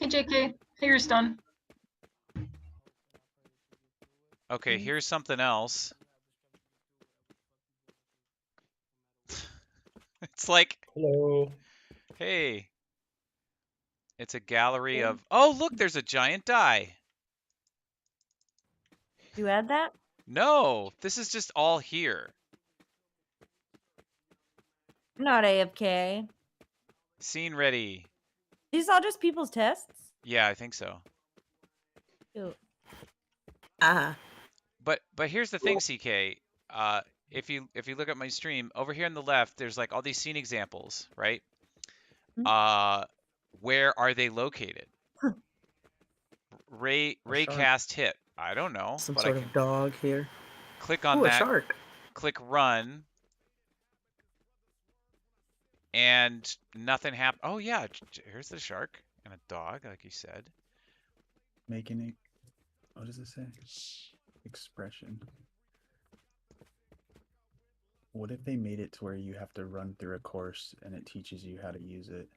Hey, JK. Hey, you're done. Okay, here's something else. It's like, Hello. hey, it's a gallery of, oh, look, there's a giant die. You add that? No, this is just all here. I'm not AFK. Scene ready. These all just people's tests? Yeah, I think so. Ew. But here's the thing, CK. If you look at my stream over here on the left, there's like all these scene examples, right? Where are they located? Raycast hit. I don't know, Some but sort I can of dog here. click on Ooh, a that. shark. Click run, and nothing happened. Oh yeah, here's the shark and a dog, like you said. making it. What does it say? Expression. What if they made it to where you have to run through a course and it teaches you how to use it?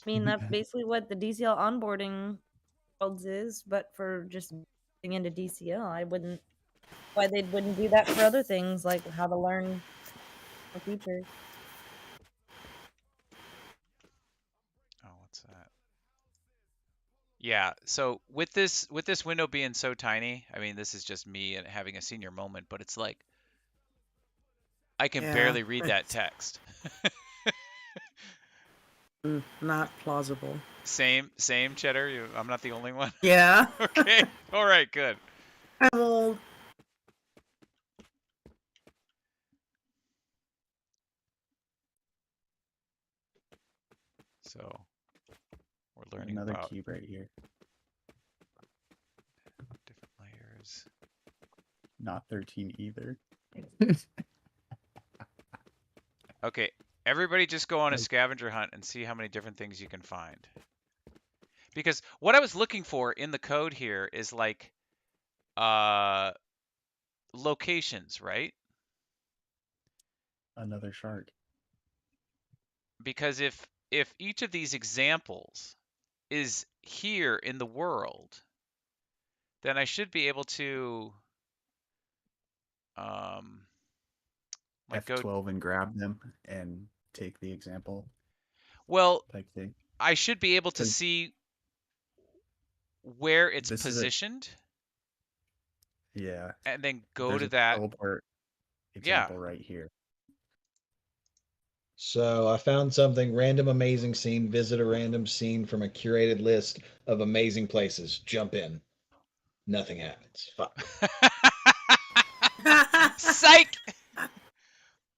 I mean, that's basically what the DCL onboarding worlds is, but for just getting into DCL, I wouldn't. Why they wouldn't do that for other things like how to learn the features. Oh, what's that? Yeah, so with this window being so tiny, I mean, this is just me and having a senior moment, but it's like I can Yeah, barely read that it's text. not plausible. Same, Cheddar. I'm not the only one. Yeah. Okay. All right. Good. I'm old. So we're learning Another about cube right here. different layers. Not 13 either. Okay. Everybody just go on a Like- scavenger hunt and see how many different things you can find. Because what I was looking for in the code here is like locations, right? Another shark. Because if each of these examples is here in the world, then I should be able to like F12 and grab them and take the example well, type thing. I should be able to 'Cause see where it's this is a- positioned Yeah. and then go There's to a that. teleport example right here. So I found something random amazing scene. Visit a random scene from a curated list of amazing places. Jump in. Nothing happens. Fuck. Psych!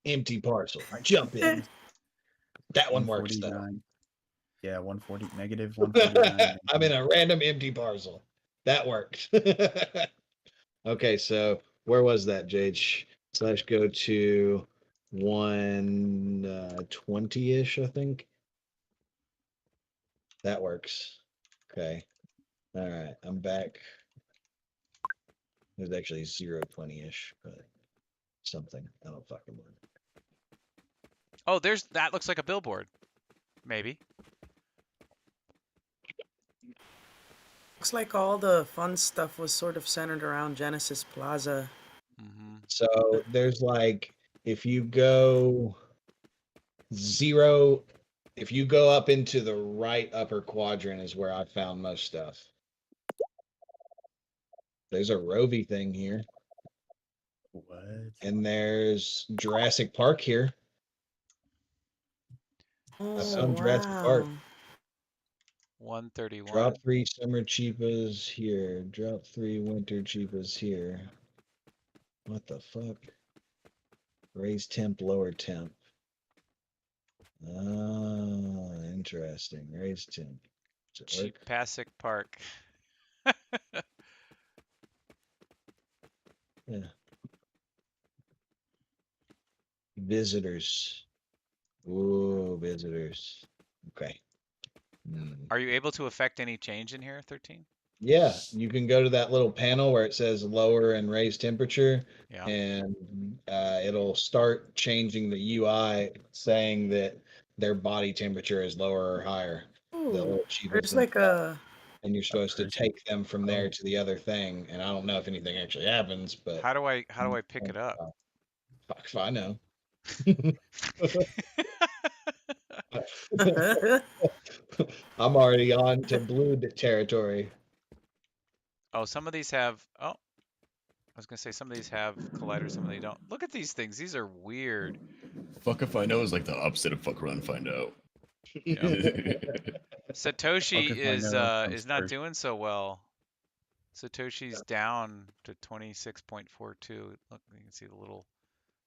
Empty parcel. Jump in. That one works though. 149. Yeah, 140 negative 149. I'm in a random empty parcel. That worked. Okay, so where was that, Jade? Slash go to 120-ish, I think. That works. Okay. All right, I'm back. It was actually 020-ish, but something. I don't fucking know. Oh, that looks like a billboard. Maybe. Looks like all the fun stuff was sort of centered around Genesis Plaza. Mm-hmm. So there's like, if you go if you go up into the right upper quadrant is where I found most stuff. There's a Rovie thing here. What? And there's Jurassic Park here. I Oh, found Jurassic Park. 131. Drop 3 summer cheapas here. Drop 3 winter cheapas here. What the fuck? Raise temp, lower temp. Ah, interesting. Raise temp. Does it work? Jurassic Park. Yeah. Visitors. Ooh, visitors. Okay. Are you able to affect any change in here, 13? Yeah, you can go to that little panel where it says lower and raise temperature, Yeah. and it'll start changing the UI saying that their body temperature is lower or higher. The Ooh, little cheapers there's like and you're supposed to person. take them from there Oh. to the other thing, and I don't know if anything actually happens, but How do I pick it up? fuck if I know. I'm already on to blue territory. Oh, some of these have. Oh, I was gonna say some of these have colliders, some of they don't. Look at these things. These are weird. Fuck if I know is like the opposite of fuck around and find out. Satoshi Fuck if I know comes is not first. doing so well. Satoshi's down to 26.42. Look, you can see the little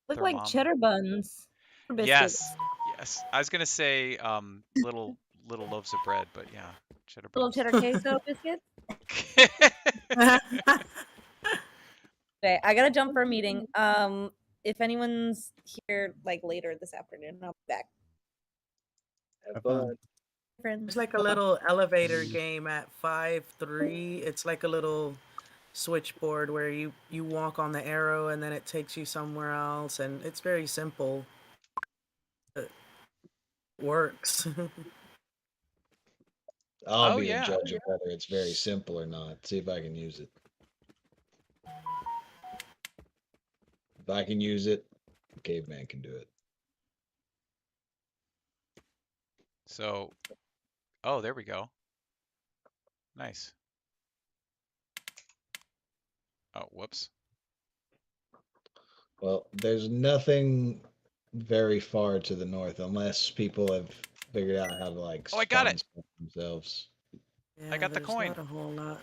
Look like thermometer. cheddar buns. Or biscuits. Yes. I was gonna say little loaves of bread, but yeah, cheddar Little buns. cheddar queso biscuits. Okay, I gotta jump for a meeting. If anyone's here like later this afternoon, I'll be back. Have Have fun. fun. friends. There's like a little elevator game at 5.3. It's like a little switchboard where you walk on the arrow and then it takes you somewhere else, and it's very simple. It works. I'll Oh, be the yeah. judge of whether it's very simple or not. See if I can use it. If I can use it, the caveman can do it. So, oh, there we go. Nice. Oh, whoops. Well, there's nothing very far to the north unless people have figured out how to like Oh, I got spawn it. stuff themselves. Yeah, got the there's coin. not a whole lot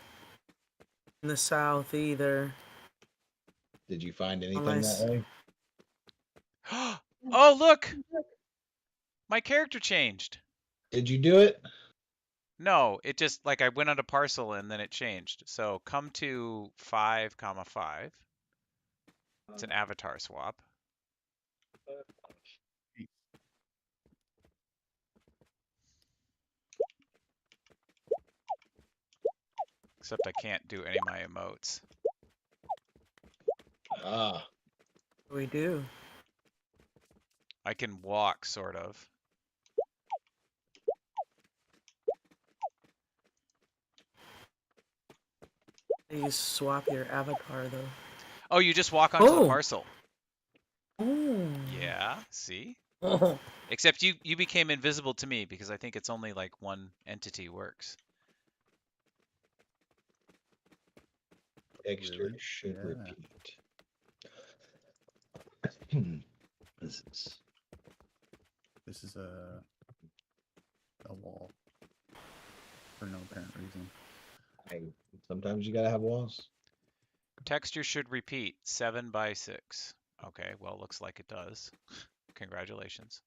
in the south either. Did you find anything Unless- that way? Oh, look! My character changed. Did you do it? No, it just like I went on a parcel and then it changed. So come to 5,5. It's an avatar swap. Except I can't do any of my emotes. Ah, We do. I can walk, sort of. You swap your avatar though. Oh, you just walk onto the Oh. parcel. Oh. Yeah, see? Oh. Except you became invisible to me because I think it's only like one entity works. texture Really? should Yeah. repeat. This is a wall for no apparent reason. sometimes you gotta have walls. Texture should repeat 7 by 6. Okay, well, looks like it does. Congratulations.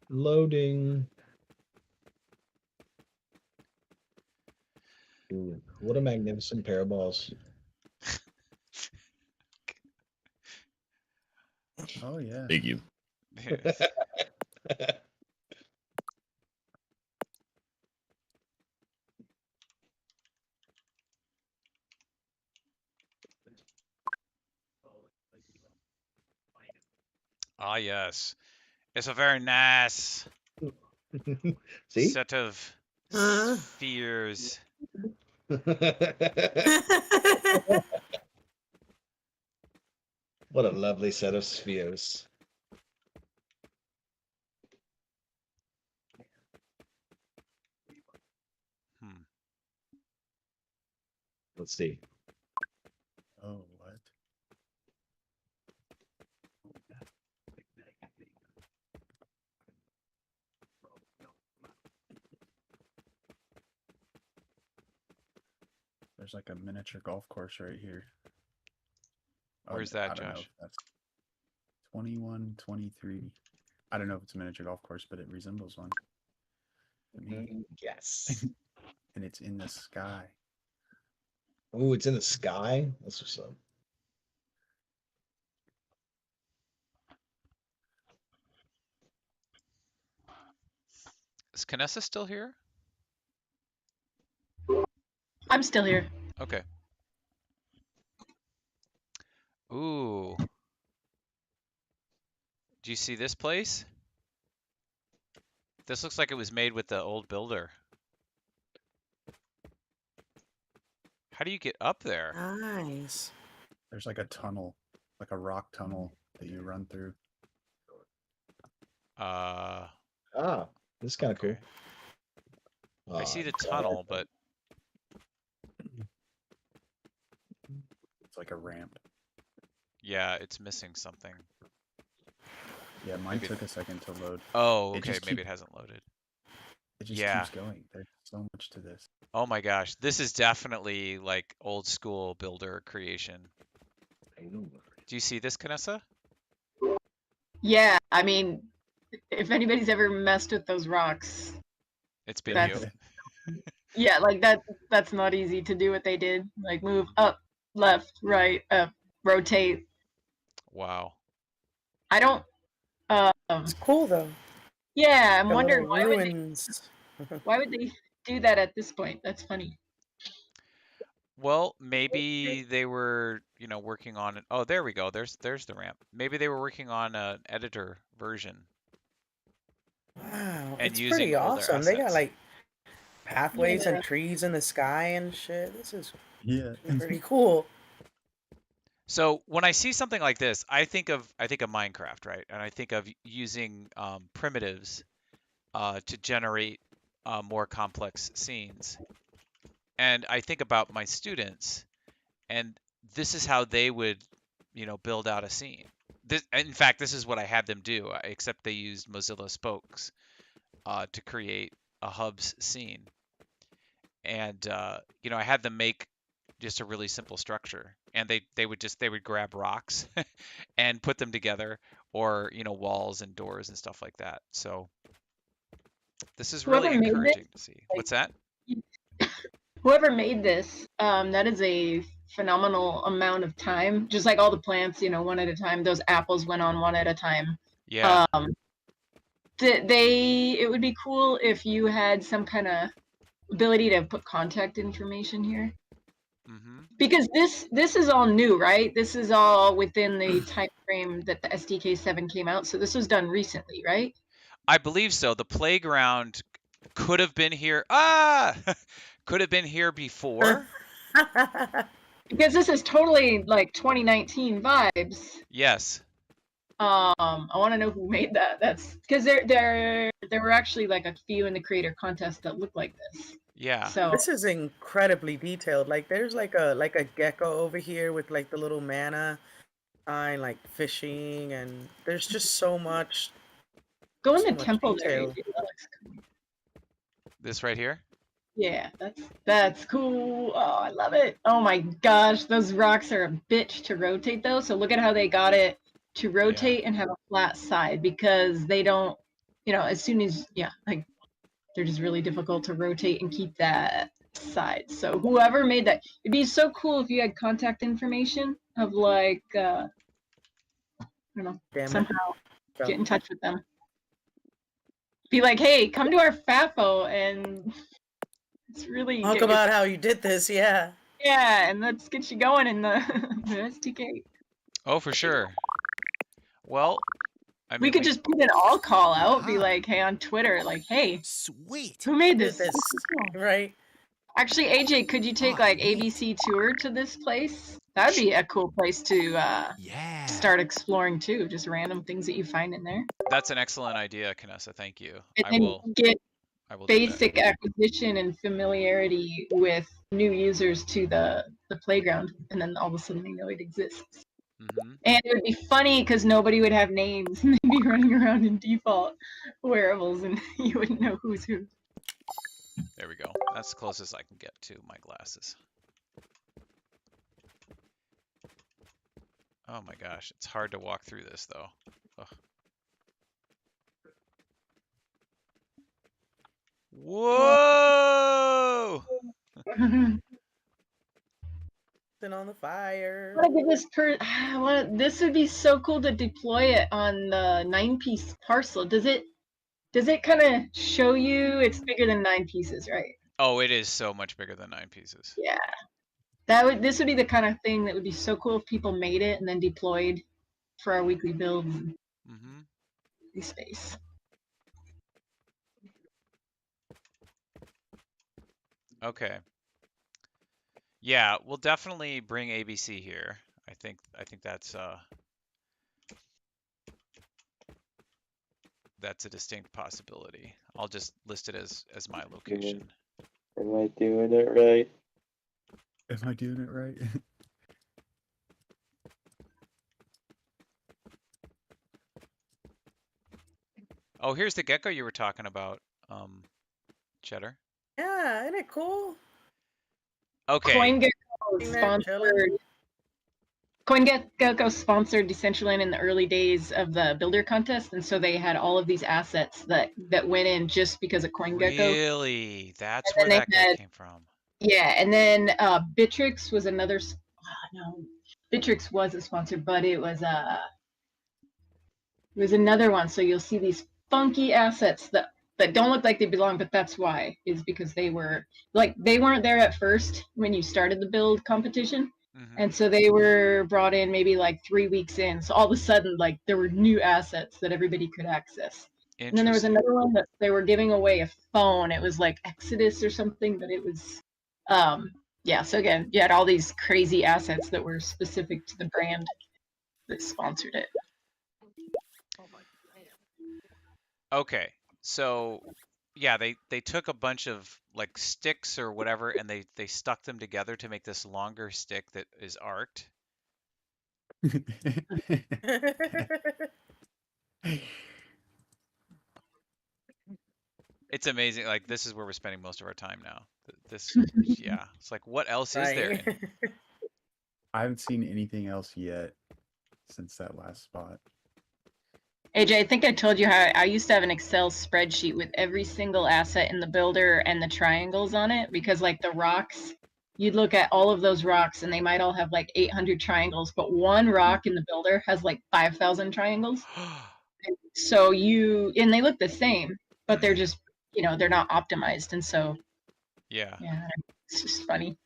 Loading. Ooh, what a magnificent pair of balls. Oh yeah. Thank you. Yes. Ah, yes. It's a very nice See? set of Huh? spheres. What a lovely set of spheres. Hmm. Let's see. Oh what? There's like a miniature golf course right here. Where's I that, don't know Josh? if that's 21, 23. I don't know if it's a miniature golf course, but it resembles one. To me. Yes. And it's in the sky. Oh, it's in the sky? That's what's up. Is Canessa still here? I'm still here. Okay. Ooh. Do you see this place? This looks like it was made with the old builder. How do you get up there? Nice. There's like a tunnel, like a rock tunnel that you run through. Uh, Ah, this is kind of okay. cool. I see the God. tunnel, but It's like a ramp. yeah, it's missing something. Yeah, mine Maybe- took a second to load. Oh, It okay, just maybe keep- it hasn't loaded. It just Yeah. keeps going. There's so much to this. Oh my gosh, this is definitely like old school builder creation. Do you see this, Canessa? Yeah, I mean, if anybody's ever messed with those rocks, It's been That's- you. yeah, like that's not easy to do what they did. Like move up, left, right, up, rotate. Wow. I don't It's cool though. Yeah, I'm The wondering little ruins. why would they do that at this point? That's funny. Well, maybe they were, you know, working on it. Oh, there we go. There's the ramp. Maybe they were working on an editor version Wow, and it's using pretty older awesome. They got assets. like pathways Yeah. and trees in the sky and shit. This is Yeah. pretty cool. So when I see something like this, I think of Minecraft, right? And I think of using primitives to generate more complex scenes. And I think about my students, and this is how they would, you know, build out a scene. In fact, this is what I had them do, except they used Mozilla Spokes to create a hubs scene. And you know, I had them make just a really simple structure, and they would grab rocks and put them together, or you know, walls and doors and stuff like that. So this is really Whoever made this, encouraging to see. What's that? whoever made this, that is a phenomenal amount of time. Just like all the plants, you know, one at a time. Those apples went on one at a time. Yeah. It would be cool if you had some kind of ability to put contact information here. Mm-hmm. Because this is all new, right? This is all within the time frame that the SDK7 came out. So this was done recently, right? I believe so. The playground could have been here. Could have been here before. Because this is totally like 2019 vibes. Yes. I want to know who made that. That's because there were actually like a few in the creator contest that looked like this. Yeah. So This is incredibly detailed. Like there's like a gecko over here with like the little mana sign, like fishing, and there's just so much. go in so the much temple there. detail. Alex. This right here. Yeah, that's cool. Oh, I love it. Oh my gosh, those rocks are a bitch to rotate though. So look at how they got it to rotate and have a flat side, because they don't, you know, as soon as like they're just really difficult to rotate and keep that side. So whoever made that, it'd be so cool if you had contact information of like I don't know, Damn it. somehow So, get in touch with them. Be like, hey, come to our FAFO and it's really talk about how you did this, yeah. yeah, and let's get you going in the, the SDK. Oh, for sure. Well, I mean, We could just put an all call out, be like, hey, on Twitter, like, hey, Sweet. who made Did this? this, right? Actually, AJ, could you take like ABC tour to this place? That'd be a cool place to Yeah. start exploring too. Just random things that you find in there, that's an excellent idea, Kanessa. Thank you. and I then will. get I will do that. basic acquisition and familiarity with new users to the playground, and then all of a sudden they know it exists. Mm-hmm. And it would be funny because nobody would have names and they'd be running around in default wearables and you wouldn't know who's who. There we go. That's the closest I can get to my glasses. Oh my gosh, it's hard to walk through this though. Ugh. Whoa! On the fire. This would be so cool to deploy it on the 9-piece parcel. Does it kind of show you it's bigger than 9 pieces, right? Oh, it is so much bigger than 9 pieces. Yeah. This would be the kind of thing that would be so cool if people made it and then deployed for our weekly builds and space. Okay. Yeah, we'll definitely bring ABC here. I think that's a distinct possibility. I'll just list it as my location. Am I doing it right? Am I doing it right? Oh, here's the gecko you were talking about, Cheddar. Yeah, isn't it cool? Okay. CoinGecko sponsored Decentraland in the early days of the builder contest, and so they had all of these assets that went in just because of CoinGecko. Really? That's where that guy came from. Yeah, and then Bittrex was another. No, Bittrex was a sponsor, but it was was another one. So you'll see these funky assets that don't look like they belong, but that's why, is because they were like, they weren't there at first when you started the build competition. Mm-hmm. And so they were brought in maybe like 3 weeks in. So all of a sudden, like there were new assets that everybody could access. And then there was another one that they were giving away a phone. It was like Exodus or something, but it was, yeah. So again, you had all these crazy assets that were specific to the brand that sponsored it. Okay, so yeah, they took a bunch of like sticks or whatever, and they stuck them together to make this longer stick that is arced. It's amazing. Like this is where we're spending most of our time now. This, yeah, it's like what else is there? Right. I haven't seen anything else yet since that last spot. AJ, I think I told you how I used to have an Excel spreadsheet with every single asset in the builder and the triangles on it, because like the rocks, you'd look at all of those rocks and they might all have like 800 triangles, but one rock in the builder has like 5,000 triangles. So and they look the same, but they're just, they're not optimized. And so, Yeah. yeah, it's just funny.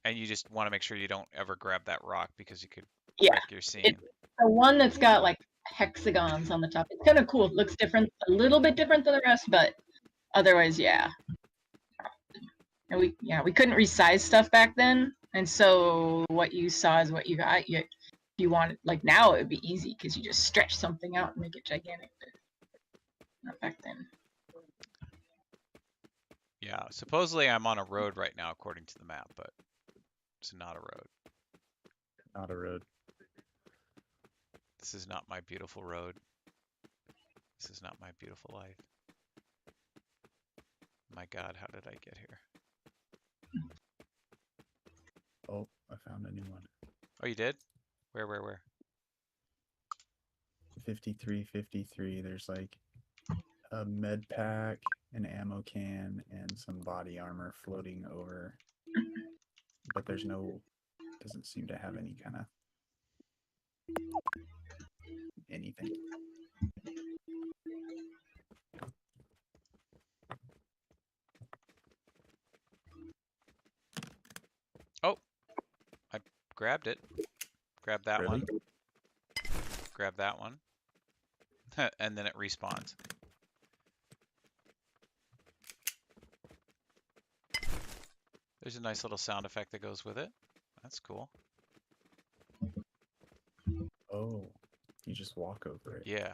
And you just want to make sure you don't ever grab that rock because you could Yeah. wreck your scene. The one that's got like hexagons on the top. It's kind of cool. It looks different, a little bit different than the rest, but otherwise, yeah. And we couldn't resize stuff back then, and so what you saw is what you got. If you want, like now, it would be easy because you just stretch something out and make it gigantic. But not back then. Yeah, supposedly I'm on a road right now according to the map, but it's not a road. Not a road. This is not my beautiful road. This is not my beautiful life. My God, how did I get here? Oh, I found a new one. Oh, you did? Where? 5353. There's like a med pack, an ammo can, and some body armor floating over. But there's doesn't seem to have any kind of anything. Oh, I grabbed it. Grab that Really? one. Grab that one. And then it respawns. There's a nice little sound effect that goes with it. That's cool. Oh, you just walk over it. Yeah.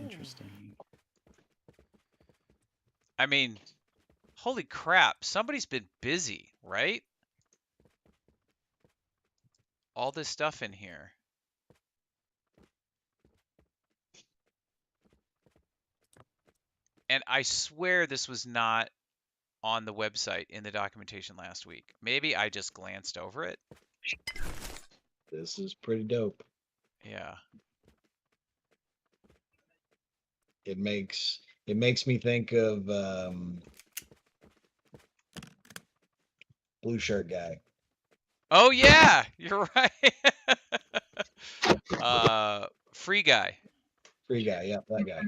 Interesting. I mean, holy crap, somebody's been busy, right? All this stuff in here. And I swear this was not on the website in the documentation last week. Maybe I just glanced over it. This is pretty dope. Yeah. It makes me think of blue shirt guy. Oh yeah, you're right. Free guy. Free guy, yeah, that guy.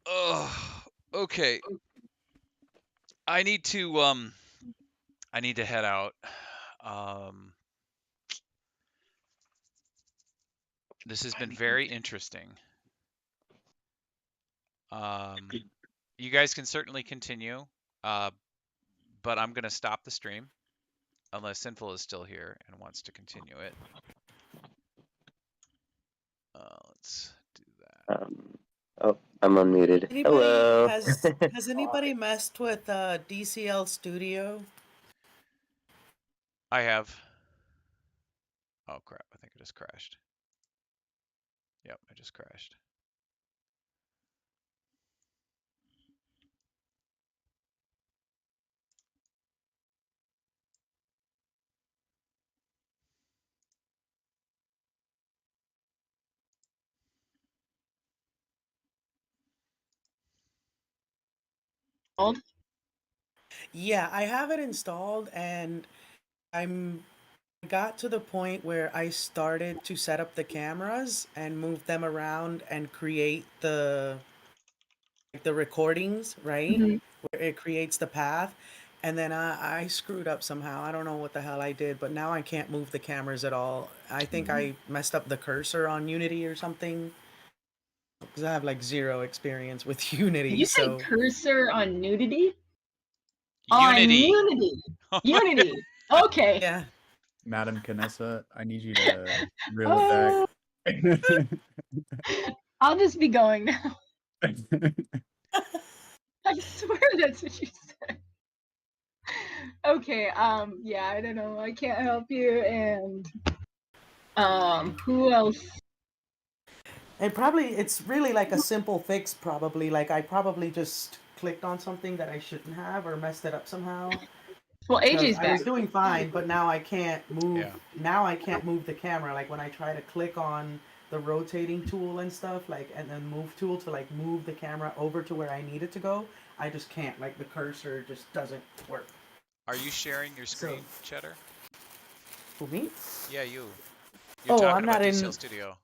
Oh, okay. I need to head out. This has been very interesting. You guys can certainly continue, but I'm gonna stop the stream unless Sinful is still here and wants to continue it. Let's do that. Oh, I'm unmuted. Hello. Has anybody messed with DCL Studio? I have. Oh crap, I think I just crashed. Yep, I just crashed. Yeah, I have it installed, and I'm got to the point where I started to set up the cameras and move them around and create the recordings, right? Mhm. Where it creates the path. And then I screwed up somehow. I don't know what the hell I did, but now I can't move the cameras at all. I think I messed up the cursor on Unity or something. Because I have like 0 experience with Unity. Did you say So cursor on nudity? On Unity. Unity. Unity. Okay. yeah. Madam Canessa, I need you to reel Oh, it I'll just be going now. back. I swear that's what you said. Okay, yeah, I don't know. I can't help you. And who else? It's really like a simple fix probably. Like I probably just clicked on something that I shouldn't have or messed it up somehow. Well, Because AJ's I back. was doing fine, but now I can't move. Yeah. Now I can't move the camera. Like when I try to click on the rotating tool and stuff, like and then move tool to like move the camera over to where I need it to go, I just can't. Like the cursor just doesn't work. Are you sharing your So, screen, Cheddar? for me? Yeah, you. You're Oh, talking I'm about not DCL in. Studio.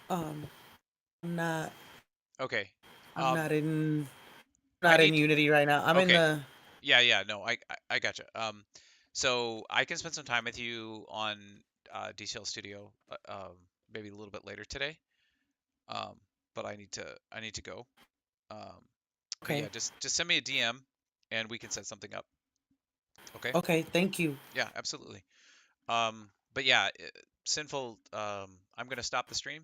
I'm not. Okay. I'm not in. I Not in need. Unity right now. I'm in Okay. the. Yeah. No, I gotcha. So I can spend some time with you on DCL Studio, maybe a little bit later today. Um, but I need to go. Um, but yeah, Okay. just send me a DM and we can set something up. Okay? Okay. Thank you. Yeah, absolutely. But yeah, Sinful. I'm gonna stop the stream